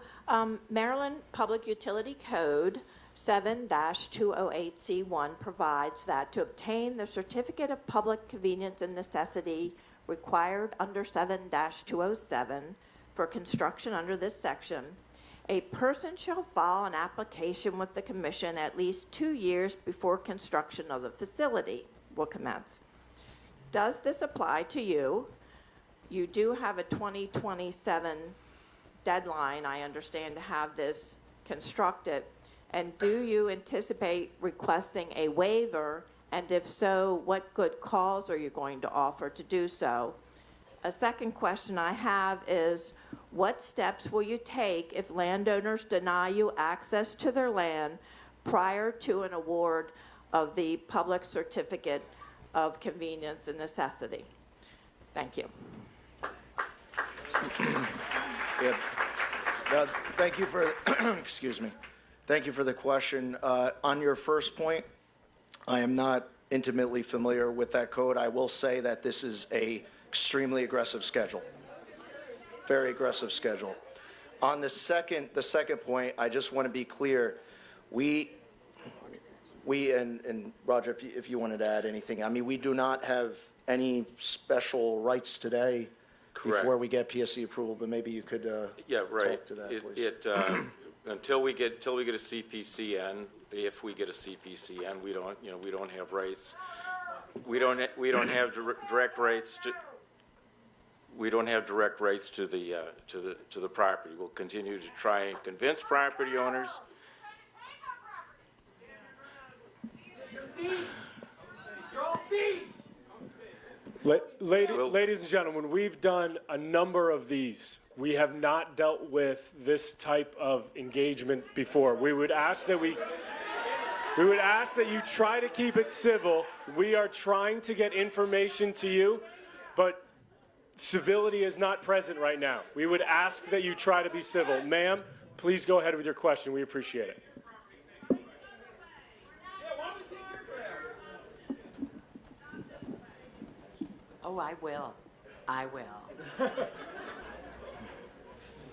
Maryland Public Utility Code 7-208C1 provides that to obtain the certificate of public convenience and necessity required under 7-207 for construction under this section, a person shall file an application with the commission at least 2 years before construction of the facility will commence. Does this apply to you? You do have a 2027 deadline, I understand, to have this constructed. And do you anticipate requesting a waiver? And if so, what good cause are you going to offer to do so? A second question I have is, what steps will you take if landowners deny you access to their land prior to an award of the public certificate of convenience and necessity? Thank you. Yeah. Thank you for, excuse me. Thank you for the question. On your first point, I am not intimately familiar with that code. I will say that this is a extremely aggressive schedule, very aggressive schedule. On the second point, I just want to be clear. We and Roger, if you wanted to add anything, I mean, we do not have any special rights today. Correct. Before we get PSC approval, but maybe you could Yeah, right. talk to that, please. Until we get a CPCN, if we get a CPCN, we don't have rights. We don't have direct rights to. We don't have direct rights to the property. We'll continue to try and convince property owners. Ladies and gentlemen, we've done a number of these. We have not dealt with this type of engagement before. We would ask that you try to keep it civil. We are trying to get information to you, but civility is not present right now. We would ask that you try to be civil. Ma'am, please go ahead with your question. We appreciate it. Oh, I will. I will.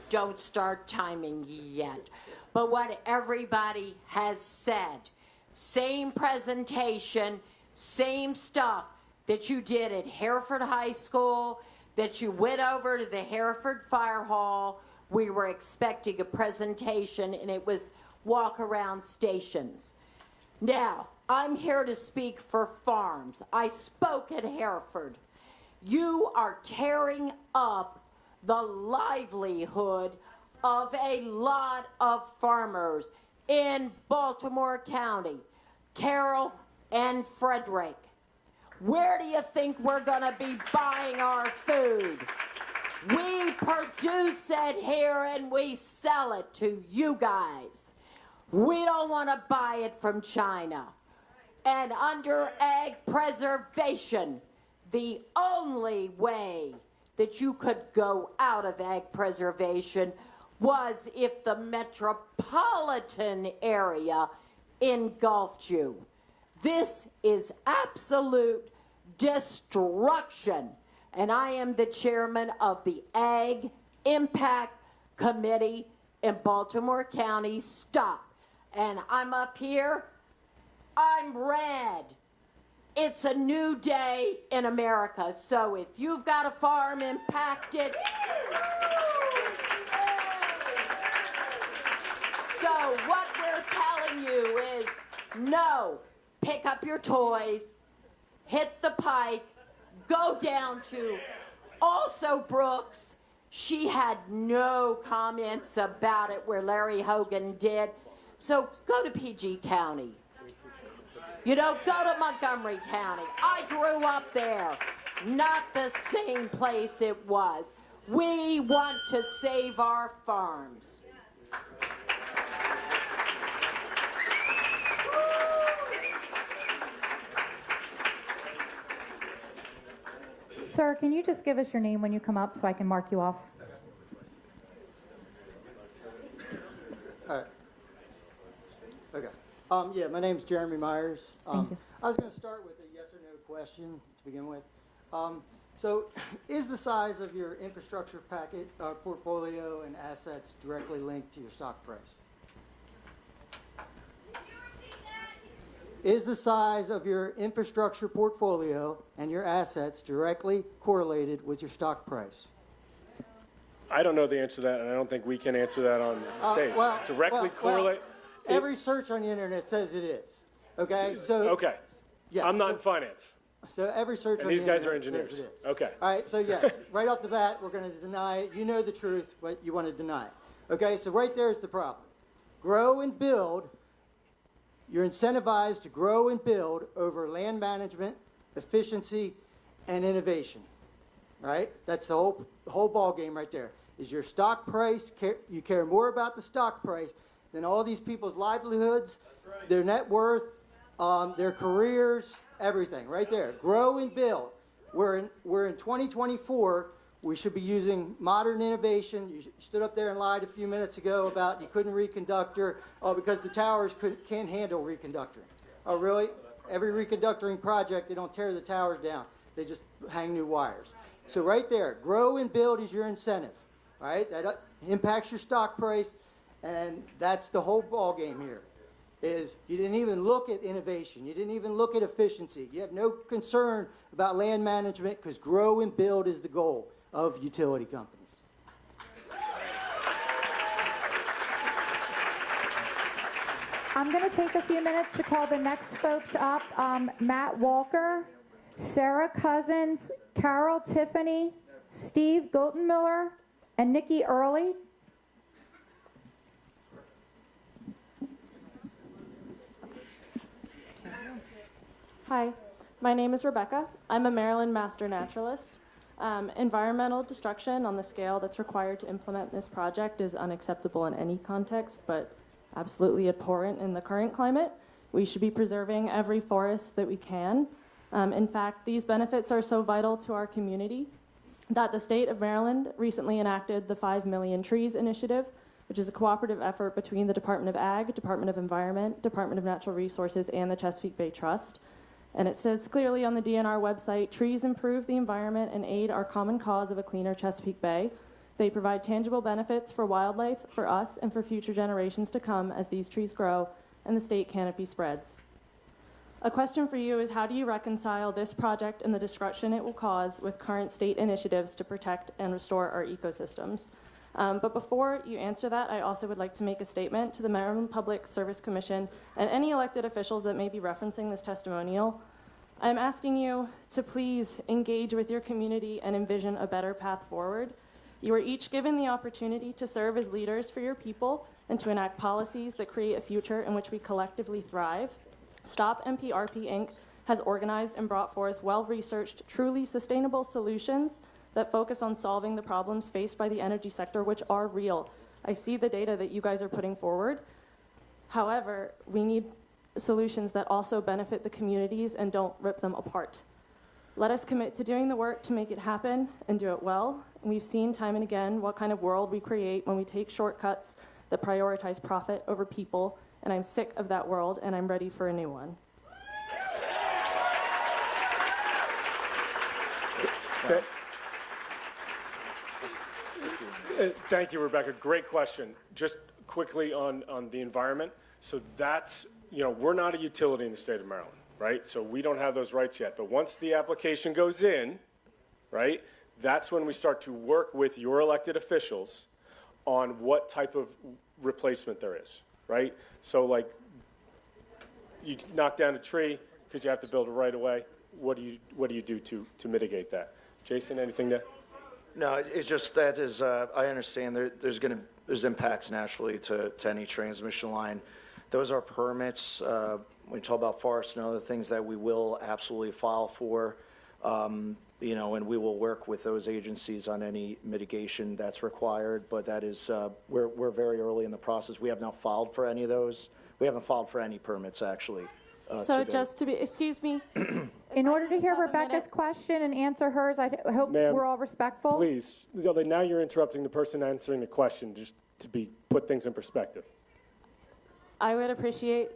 Don't start timing yet. But what everybody has said, same presentation, same stuff that you did at Hereford High School, that you went over to the Hereford Fire Hall. We were expecting a presentation, and it was walk-around stations. Now, I'm here to speak for farms. I spoke at Hereford. You are tearing up the livelihood of a lot of farmers in Baltimore County, Carroll and Frederick. Where do you think we're going to be buying our food? We produce it here and we sell it to you guys. We don't want to buy it from China. And under ag preservation, the only way that you could go out of ag preservation was if the metropolitan area engulfed you. This is absolute destruction. And I am the chairman of the Ag Impact Committee in Baltimore County. Stop. And I'm up here. I'm red. It's a new day in America. So if you've got a farm impacted, so what we're telling you is no, pick up your toys, hit the pike, go down to also Brooks. She had no comments about it where Larry Hogan did. So go to PG County. You know, go to Montgomery County. I grew up there. Not the same place it was. We want to save our farms. Sir, can you just give us your name when you come up so I can mark you off? All right. Okay. Yeah, my name's Jeremy Myers. Thank you. I was going to start with a yes or no question to begin with. So is the size of your infrastructure packet, portfolio and assets directly linked to your stock price? Is the size of your infrastructure portfolio and your assets directly correlated with your stock price? I don't know the answer to that, and I don't think we can answer that on stage. Directly correlate. Every search on the internet says it is. Okay, so Okay. yeah, I'm not in finance. So every search And on these the guys are internet engineers. says it is. Okay. All right, so yes, right off the bat, we're going to deny it. You know the truth, but you want to deny it. Okay, so right there's the problem. Grow and build. You're incentivized to grow and build over land management, efficiency, and innovation. Right? That's the whole ball game right there. Is your stock price, you care more about the stock price than all these people's livelihoods, their net worth, their careers, everything right there. Grow and build. We're in 2024. We should be using modern innovation. You stood up there and lied a few minutes ago about you couldn't reconductor. Oh, because the towers can't handle reconductoring. Oh, really? Every reconductoring project, they don't tear the towers down. They just hang new wires. So right there, grow and build is your incentive. All right? That impacts your stock price, and that's the whole ball game here. Is you didn't even look at innovation. You didn't even look at efficiency. You have no concern about land management because grow and build is the goal of utility companies. I'm going to take a few minutes to call the next folks up. Matt Walker, Sarah Cousins, Carol Tiffany, Steve Gultenmiller, and Nikki Early. Hi, my name is Rebecca. I'm a Maryland Master Naturalist. Environmental destruction on the scale that's required to implement this project is unacceptable in any context, but absolutely abhorrent in the current climate. We should be preserving every forest that we can. In fact, these benefits are so vital to our community that the state of Maryland recently enacted the 5 Million Trees Initiative, which is a cooperative effort between the Department of Ag, Department of Environment, Department of Natural Resources, and the Chesapeake Bay Trust. And it says clearly on the DNR website, trees improve the environment and aid our common cause of a cleaner Chesapeake Bay. They provide tangible benefits for wildlife, for us, and for future generations to come as these trees grow and the state canopy spreads. A question for you is, how do you reconcile this project and the destruction it will cause with current state initiatives to protect and restore our ecosystems? But before you answer that, I also would like to make a statement to the Maryland Public Service Commission and any elected officials that may be referencing this testimonial. I'm asking you to please engage with your community and envision a better path forward. You are each given the opportunity to serve as leaders for your people and to enact policies that create a future in which we collectively thrive. Stop MPRP Inc. has organized and brought forth well-researched, truly sustainable solutions that focus on solving the problems faced by the energy sector, which are real. I see the data that you guys are putting forward. However, we need solutions that also benefit the communities and don't rip them apart. Let us commit to doing the work to make it happen and do it well. We've seen time and again what kind of world we create when we take shortcuts that prioritize profit over people, and I'm sick of that world, and I'm ready for a new one. Thank you, Rebecca. Great question. Just quickly on the environment. So that's, we're not a utility in the state of Maryland, right? So we don't have those rights yet. But once the application goes in, right, that's when we start to work with your elected officials on what type of replacement there is, right? So like, you knock down a tree because you have to build it right away. What do you do to mitigate that? Jason, anything to? No, it's just that is, I understand there's impacts naturally to any transmission line. Those are permits. When you talk about forests and other things that we will absolutely file for, and we will work with those agencies on any mitigation that's required. But that is, we're very early in the process. We have not filed for any of those. We haven't filed for any permits, actually. So just to be, excuse me. In order to hear Rebecca's question and answer hers, I hope we're all respectful. Please, now you're interrupting the person answering the question, just to put things in perspective. I would appreciate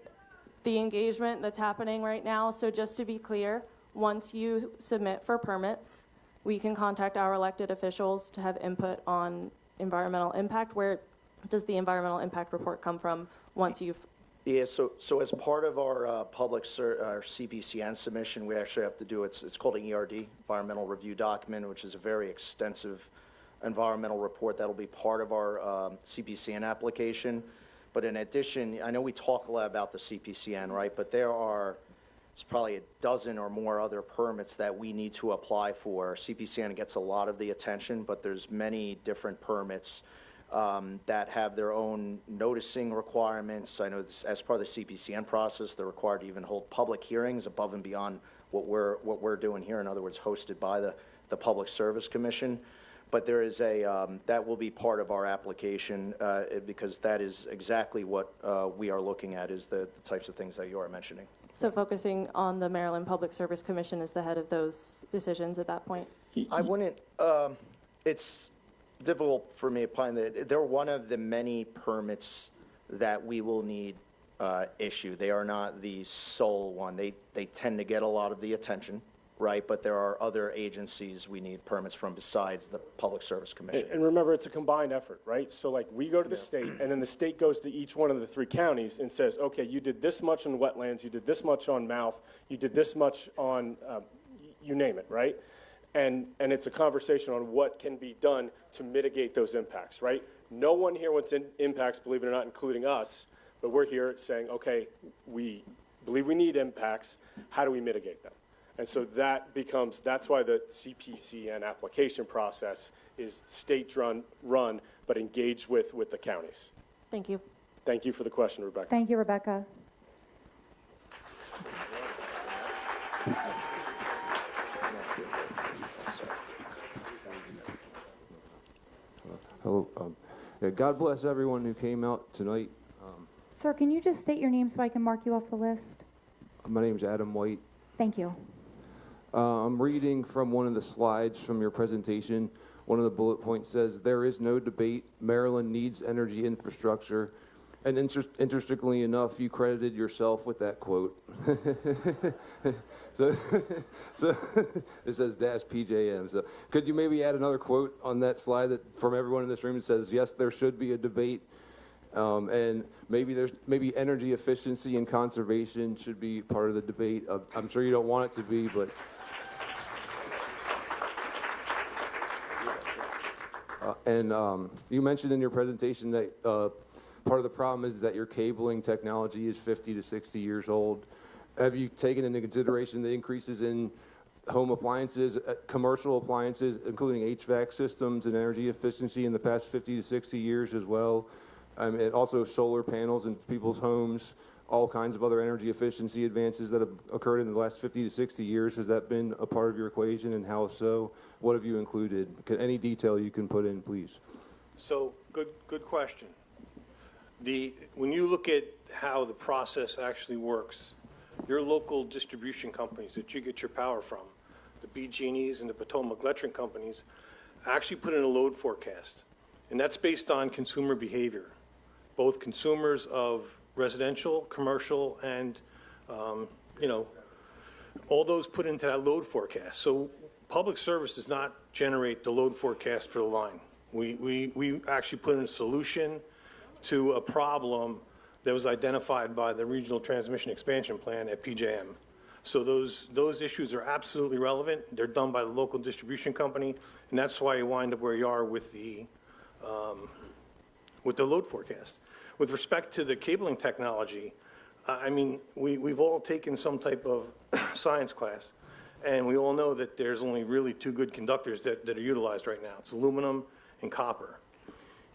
the engagement that's happening right now. So just to be clear, once you submit for permits, we can contact our elected officials to have input on environmental impact. Where does the environmental impact report come from once you've? Yeah, so as part of our our CPCN submission, we actually have to do, it's called an ERD, Environmental Review Document, which is a very extensive environmental report that'll be part of our CPCN application. But in addition, I know we talk a lot about the CPCN, right? But it's probably a dozen or more other permits that we need to apply for. CPCN gets a lot of the attention, but there's many different permits that have their own noticing requirements. I know as part of the CPCN process, they're required to even hold public hearings above and beyond what we're doing here. In other words, hosted by the Public Service Commission. But there is that will be part of our application because that is exactly what we are looking at, is the types of things that you are mentioning. So focusing on the Maryland Public Service Commission as the head of those decisions at that point? I wouldn't, it's difficult for me to find that. They're one of the many permits that we will need issue. They are not the sole one. They tend to get a lot of the attention, right? But there are other agencies we need permits from besides the Public Service Commission. And remember, it's a combined effort, right? So like we go to the state, and then the state goes to each one of the 3 counties and says, okay, you did this much on wetlands, you did this much on mouth, you did this much on, you name it, right? And it's a conversation on what can be done to mitigate those impacts, right? No one here wants impacts, believe it or not, including us, but we're here saying, okay, we believe we need impacts, how do we mitigate them? And so that's why the CPCN application process is state-run, but engaged with the counties. Thank you. Thank you for the question, Rebecca. Thank you, Rebecca. Hello. Yeah, God bless everyone who came out tonight. Sir, can you just state your name so I can mark you off the list? My name is Adam White. Thank you. I'm reading from one of the slides from your presentation. One of the bullet points says, "There is no debate. Maryland needs energy infrastructure." And interestingly enough, you credited yourself with that quote. so it says -PJM. So could you maybe add another quote on that slide that from everyone in this room that says, yes, there should be a debate, and maybe energy efficiency and conservation should be part of the debate. I'm sure you don't want it to be, but you mentioned in your presentation that part of the problem is that your cabling technology is 50 to 60 years old. Have you taken into consideration the increases in home appliances, commercial appliances, including HVAC systems and energy efficiency in the past 50 to 60 years as well? And also solar panels in people's homes, all kinds of other energy efficiency advances that have occurred in the last 50 to 60 years. Has that been a part of your equation, and how so? What have you included? Any detail you can put in, please? So, good question. When you look at how the process actually works, your local distribution companies that you get your power from, the BG&Es and the Potomac Electric companies, actually put in a load forecast. And that's based on consumer behavior, both consumers of residential, commercial, and, all those put into that load forecast. So public service does not generate the load forecast for the line. We actually put in a solution to a problem that was identified by the Regional Transmission Expansion Plan at PJM. So those issues are absolutely relevant. They're done by the local distribution company, and that's why you wind up where you are with the load forecast. With respect to the cabling technology, I mean, we've all taken some type of science class, and we all know that there's only really 2 good conductors that are utilized right now. It's aluminum and copper.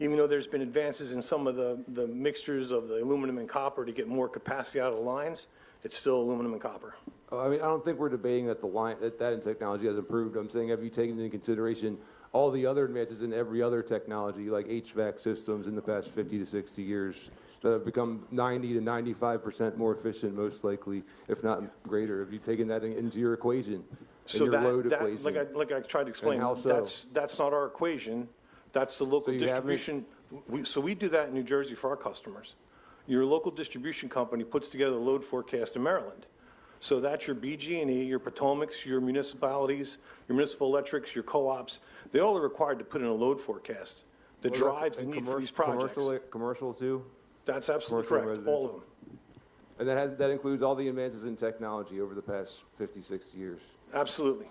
Even though there's been advances in some of the mixtures of the aluminum and copper to get more capacity out of the lines, it's still aluminum and copper. I mean, I don't think we're debating that that technology has improved. I'm saying, have you taken into consideration all the other advances in every other technology, like HVAC systems in the past 50 to 60 years, that have become 90 to 95% more efficient, most likely, if not greater? Have you taken that into your equation, So in your load equation? like I tried to explain, And how so? that's not our equation. That's the local distribution. So we do that in New Jersey for our customers. Your local distribution company puts together a load forecast in Maryland. So that's your BG&E, your Potomacs, your municipalities, your municipal electrics, your co-ops. They all are required to put in a load forecast that What about- drives the and need for these projects. Commercial too? That's absolutely Commercial correct, and all of them. And that includes all the advances in technology over the past 50, 60 years? Absolutely.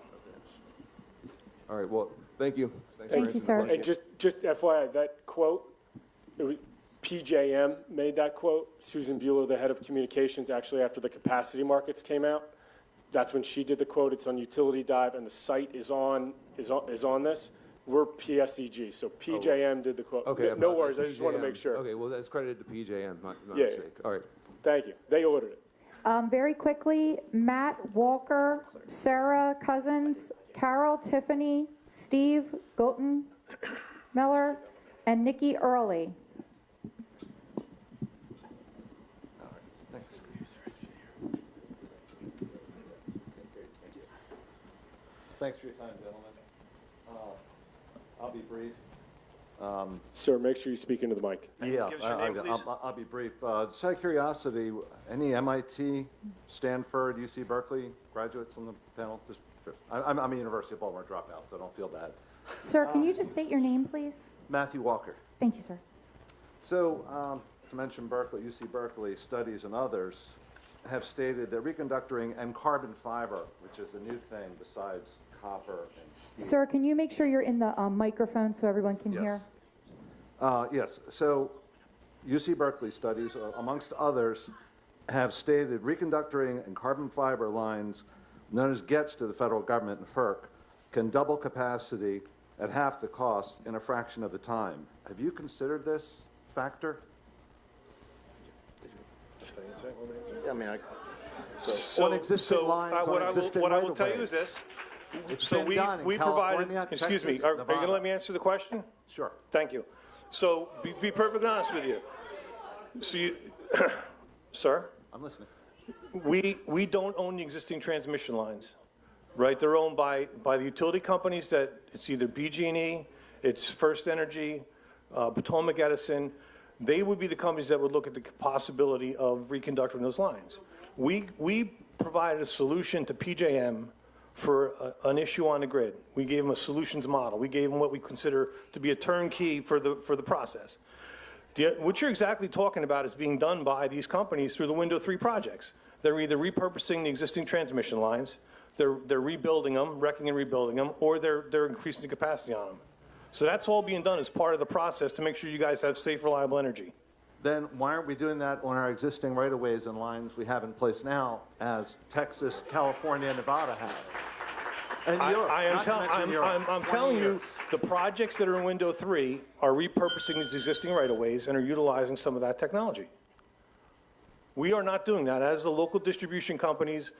All right, well, thank you. Thanks for And- answering the question. And just FYI, that quote, it was PJM made that quote. Susan Bueller, the head of communications, actually after the capacity markets came out, that's when she did the quote. It's on Utility Dive, and the site is on this. We're PSEG, so PJM did the quote. Okay. No worries, I just want to PJM. make sure. Okay, well, that's credited to PJM, not Yeah. mistake. All right. Thank you. They ordered it. Very quickly, Matt Walker, Sarah Cousins, Carol Tiffany, Steve Goten Miller, and Nikki Early. Thanks. Thanks for your time, gentlemen. I'll be brief. Sir, make sure you speak into the mic. Yeah, I'll be brief. Just out of curiosity, any MIT, Stanford, UC Berkeley graduates on the panel? I'm a University of Baltimore dropout, so don't feel bad. Sir, can you just state your name, please? Matthew Walker. Thank you, sir. So, to mention Berkeley, UC Berkeley studies and others have stated that reconductoring and carbon fiber, which is a new thing besides copper and steel. Sir, can you make sure you're in the microphone so everyone can hear? Yes. So UC Berkeley studies, amongst others, have stated reconductoring and carbon fiber lines, known as GETs to the federal government and FERC, can double capacity at half the cost in a fraction of the time. Have you considered this factor? I mean, on existing lines, on existing what I will tell you right-of-ways. is this. It's So been we done in provided, California, excuse me, Texas, are you going to Nevada. let me answer the question? Sure. Thank you. So be perfectly honest with you. So you, sir? I'm listening. We don't own the existing transmission lines, right? They're owned by the utility companies that, it's either BG&E, it's First Energy, Potomac Edison. They would be the companies that would look at the possibility of reconductoring those lines. We provided a solution to PJM for an issue on the grid. We gave them a solutions model. We gave them what we consider to be a turnkey for the process. What you're exactly talking about is being done by these companies through the Window 3 projects. They're either repurposing the existing transmission lines, they're rebuilding them, wrecking and rebuilding them, or they're increasing the capacity on them. So that's all being done as part of the process to make sure you guys have safe, reliable energy. Then why aren't we doing that on our existing right-of-ways and lines we have in place now, as Texas, California, and Nevada have? And Europe, not to mention Europe. I'm 20 telling you, years. the projects that are in Window 3 are repurposing these existing right-of-ways and are utilizing some of that technology. We are not doing that. As the local distribution companies,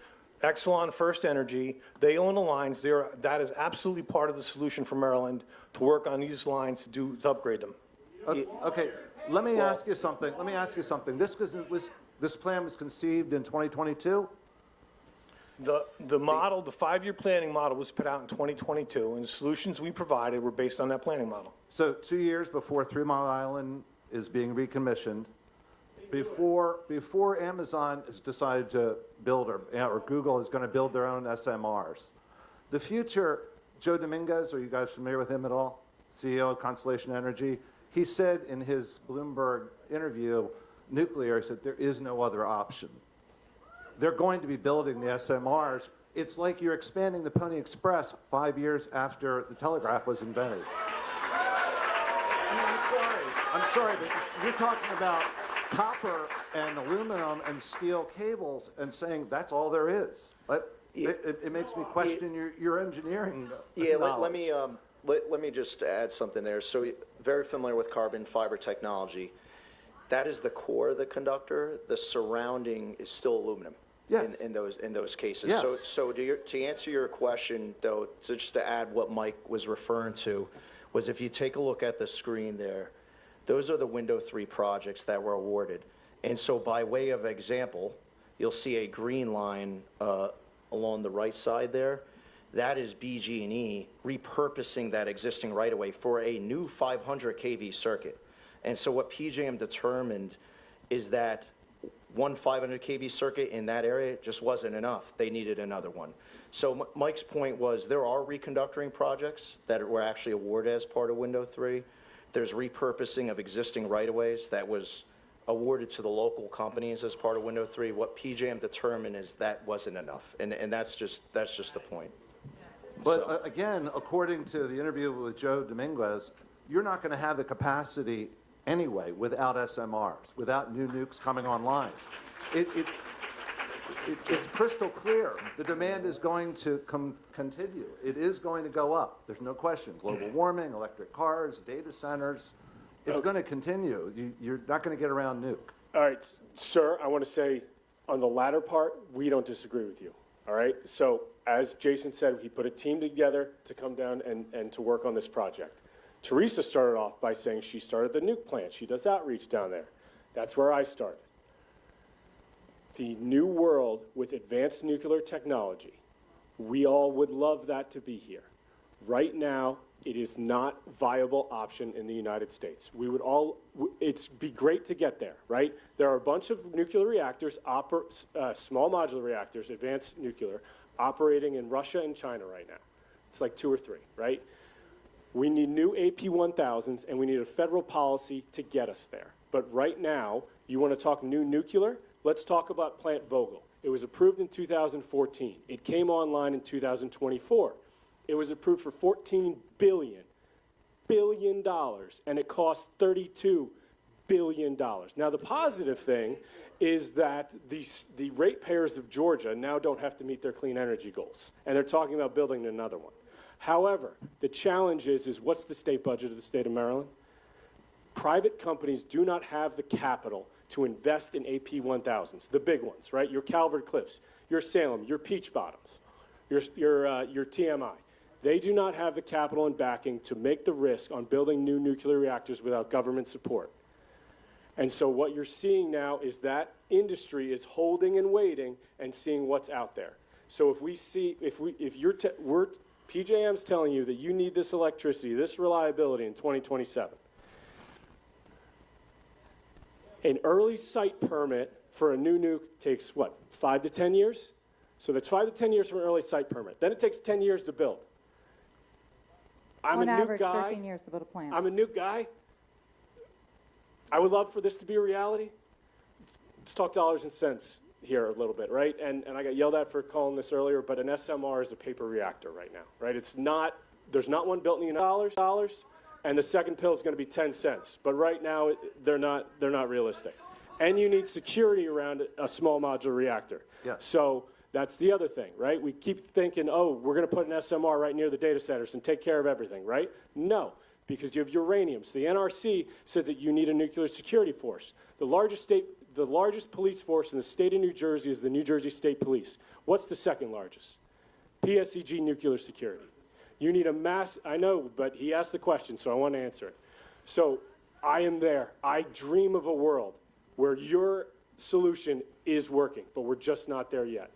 Exelon, First Energy, they own the lines. That is absolutely part of the solution for Maryland to work on these lines to upgrade them. Okay, let me ask you something. This plan was conceived in 2022? The model, the 5-year planning model was put out in 2022, and the solutions we provided were based on that planning model. So 2 years before 3 Mile Island is being recommissioned, before Amazon has decided to build, or Google is going to build their own SMRs. The future, Joe Dominguez, are you guys familiar with him at all? CEO of Constellation Energy. He said in his Bloomberg interview, nuclear, he said there is no other option. They're going to be building the SMRs. It's like you're expanding the Pony Express 5 years after the telegraph was invented. I'm sorry, but you're talking about copper and aluminum and steel cables and saying that's all there is. It makes me question your engineering knowledge. Let me just add something there. So very familiar with carbon fiber technology. That is the core of the conductor. The surrounding is still aluminum. Yes. In those cases. Yes. So to answer your question, though, just to add what Mike was referring to, was if you take a look at the screen there, those are the Window 3 projects that were awarded. And so by way of example, you'll see a green line along the right side there. That is BG&E repurposing that existing right-of-way for a new 500 kV circuit. And so what PJM determined is that one 500 kV circuit in that area just wasn't enough. They needed another one. So Mike's point was there are reconductoring projects that were actually awarded as part of Window 3. There's repurposing of existing right-of-ways that was awarded to the local companies as part of Window 3. What PJM determined is that wasn't enough, and that's just the point. But again, according to the interview with Joe Dominguez, you're not going to have the capacity anyway without SMRs, without new nukes coming online. It's crystal clear. The demand is going to continue. It is going to go up. There's no question. Global warming, electric cars, data centers. It's going to continue. You're not going to get around nuke. All right, sir, I want to say on the latter part, we don't disagree with you. All right? So as Jason said, he put a team together to come down and to work on this project. Teresa started off by saying she started the nuke plant. She does outreach down there. That's where I started. The new world with advanced nuclear technology, we all would love that to be here. Right now, it is not a viable option in the United States. We would all, it's be great to get there, right? There are a bunch of nuclear reactors, small modular reactors, advanced nuclear, operating in Russia and China right now. It's like 2 or 3, right? We need new AP1000s, and we need a federal policy to get us there. But right now, you want to talk new nuclear? Let's talk about Plant Vogtle. It was approved in 2014. It came online in 2024. It was approved for $14 billion, and it cost $32 billion. Now, the positive thing is that the ratepayers of Georgia now don't have to meet their clean energy goals, and they're talking about building another one. However, the challenge is what's the state budget of the state of Maryland? Private companies do not have the capital to invest in AP1000s, the big ones, right? Your Calvert Cliffs, your Salem, your Peach Bottoms, your TMI. They do not have the capital and backing to make the risk on building new nuclear reactors without government support. And so what you're seeing now is that industry is holding and waiting and seeing what's out there. So if we see, PJM's telling you that you need this electricity, this reliability in 2027. An early site permit for a new nuke takes what, 5 to 10 years? So that's 5 to 10 years for an early site permit. Then it takes 10 years to build. I'm On a nuke average, guy. 13 years to build a plant. I'm a nuke guy. I would love for this to be a reality. Let's talk dollars and cents here a little bit, right? And I got yelled at for calling this earlier, but an SMR is a paper reactor right now, right? It's not, there's not one built in the United States, and the second pill is going to be 10 cents. But right now, they're not realistic. And you need security around a small modular reactor. Yes. So that's the other thing, right? We keep thinking, oh, we're going to put an SMR right near the data centers and take care of everything, right? No, because you have uranium. So the NRC said that you need a nuclear security force. The largest police force in the state of New Jersey is the New Jersey State Police. What's the second largest? PSEG Nuclear Security. You need a I know, but he asked the question, so I want to answer it. So I am there. I dream of a world where your solution is working, but we're just not there yet.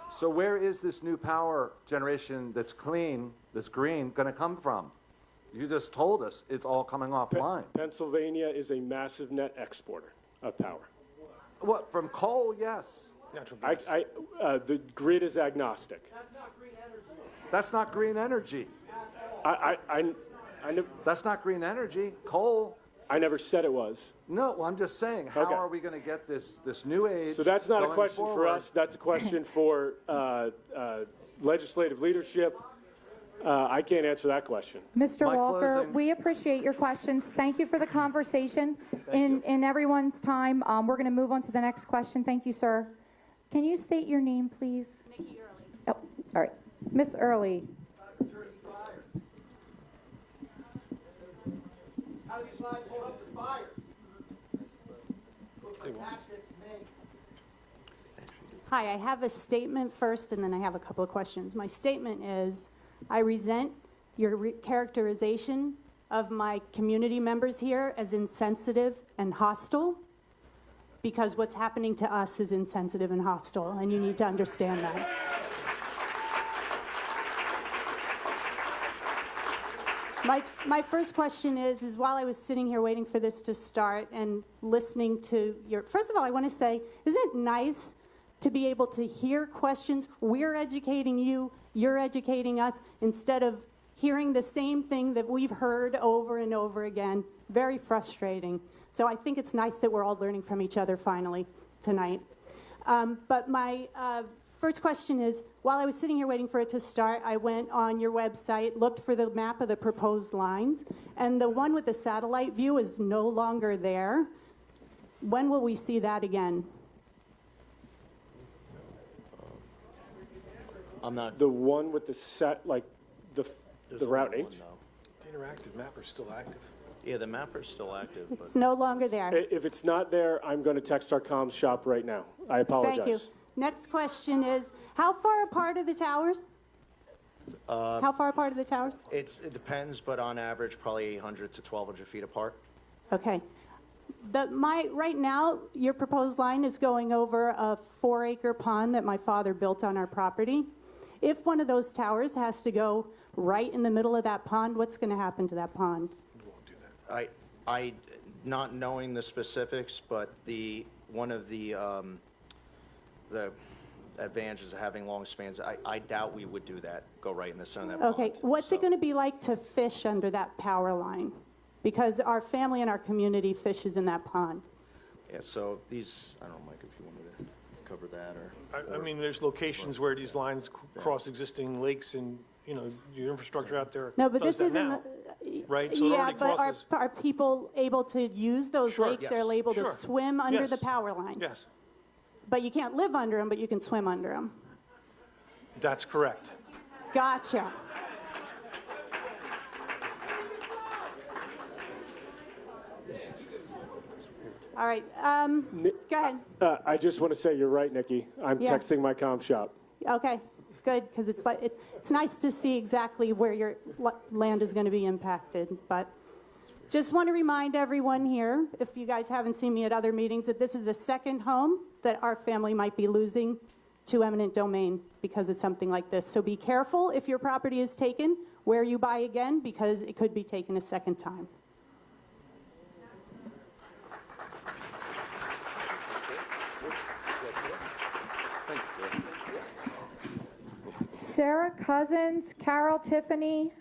So where is this new power generation that's clean, that's green, going to come from? You just told us it's all coming offline. Pennsylvania is a massive net exporter of power. What, from coal? Yes. The grid is agnostic. That's not green energy. That's not green energy. Coal. I never said it was. No, well, I'm just saying, how are we going to get this new age? So that's not a question forward? for us. That's a question for legislative leadership. I can't answer that question. Mr. Walker, we appreciate your questions. Thank you for the conversation. In everyone's time, we're going to move on to the next question. Thank you, sir. Can you state your name, please? Nikki Early. Oh, all right. Miss Early. How do these lines hold up to fires? Looks like matchsticks to me. Hi, I have a statement first, and then I have a couple of questions. My statement is, I resent your characterization of my community members here as insensitive and hostile, because what's happening to us is insensitive and hostile, and you need to understand that. My first question is while I was sitting here waiting for this to start and listening to your, first of all, I want to say, isn't it nice to be able to hear questions? We're educating you, you're educating us, instead of hearing the same thing that we've heard over and over again. Very frustrating. So I think it's nice that we're all learning from each other finally tonight. But my first question is, while I was sitting here waiting for it to start, I went on your website, looked for the map of the proposed lines, and the one with the satellite view is no longer there. When will we see that again? I'm not. The one with the the Route H? The interactive mapper's still active. Yeah, the mapper's still active. It's no longer there. If it's not there, I'm going to text our comms shop right now. I apologize. Thank you. Next question is, how far apart are the towers? How far apart are the towers? It depends, but on average, probably 800 to 1,200 feet apart. Okay. Right now, your proposed line is going over a 4-acre pond that my father built on our property. If one of those towers has to go right in the middle of that pond, what's going to happen to that pond? I not knowing the specifics, but one of the advantages of having long spans, I doubt we would do that, go right in the center of that Okay, pond. what's it going to be like to fish under that power line? Because our family and our community fishes in that pond. Yeah, so these, I don't know, Mike, if you wanted to cover that or. I mean, there's locations where these lines cross existing lakes and, you know, your infrastructure out there No, but does this that isn't. now, right? So it Yeah, already but crosses. are people able to use those Sure, lakes? yes, They're able to sure. swim under Yes. the power line? Yes, But you can't live under them, but you can swim under them. that's correct. Gotcha. All right, go ahead. I just want to say you're right, Nikki. I'm Yeah. texting my comm shop. Okay, good, because it's nice to see exactly where your land is going to be impacted. But just want to remind everyone here, if you guys haven't seen me at other meetings, that this is the second home that our family might be losing to eminent domain because of something like this. So be careful if your property is taken, where you buy again, because it could be taken a second time. Sarah Cousins, Carol Tiffany,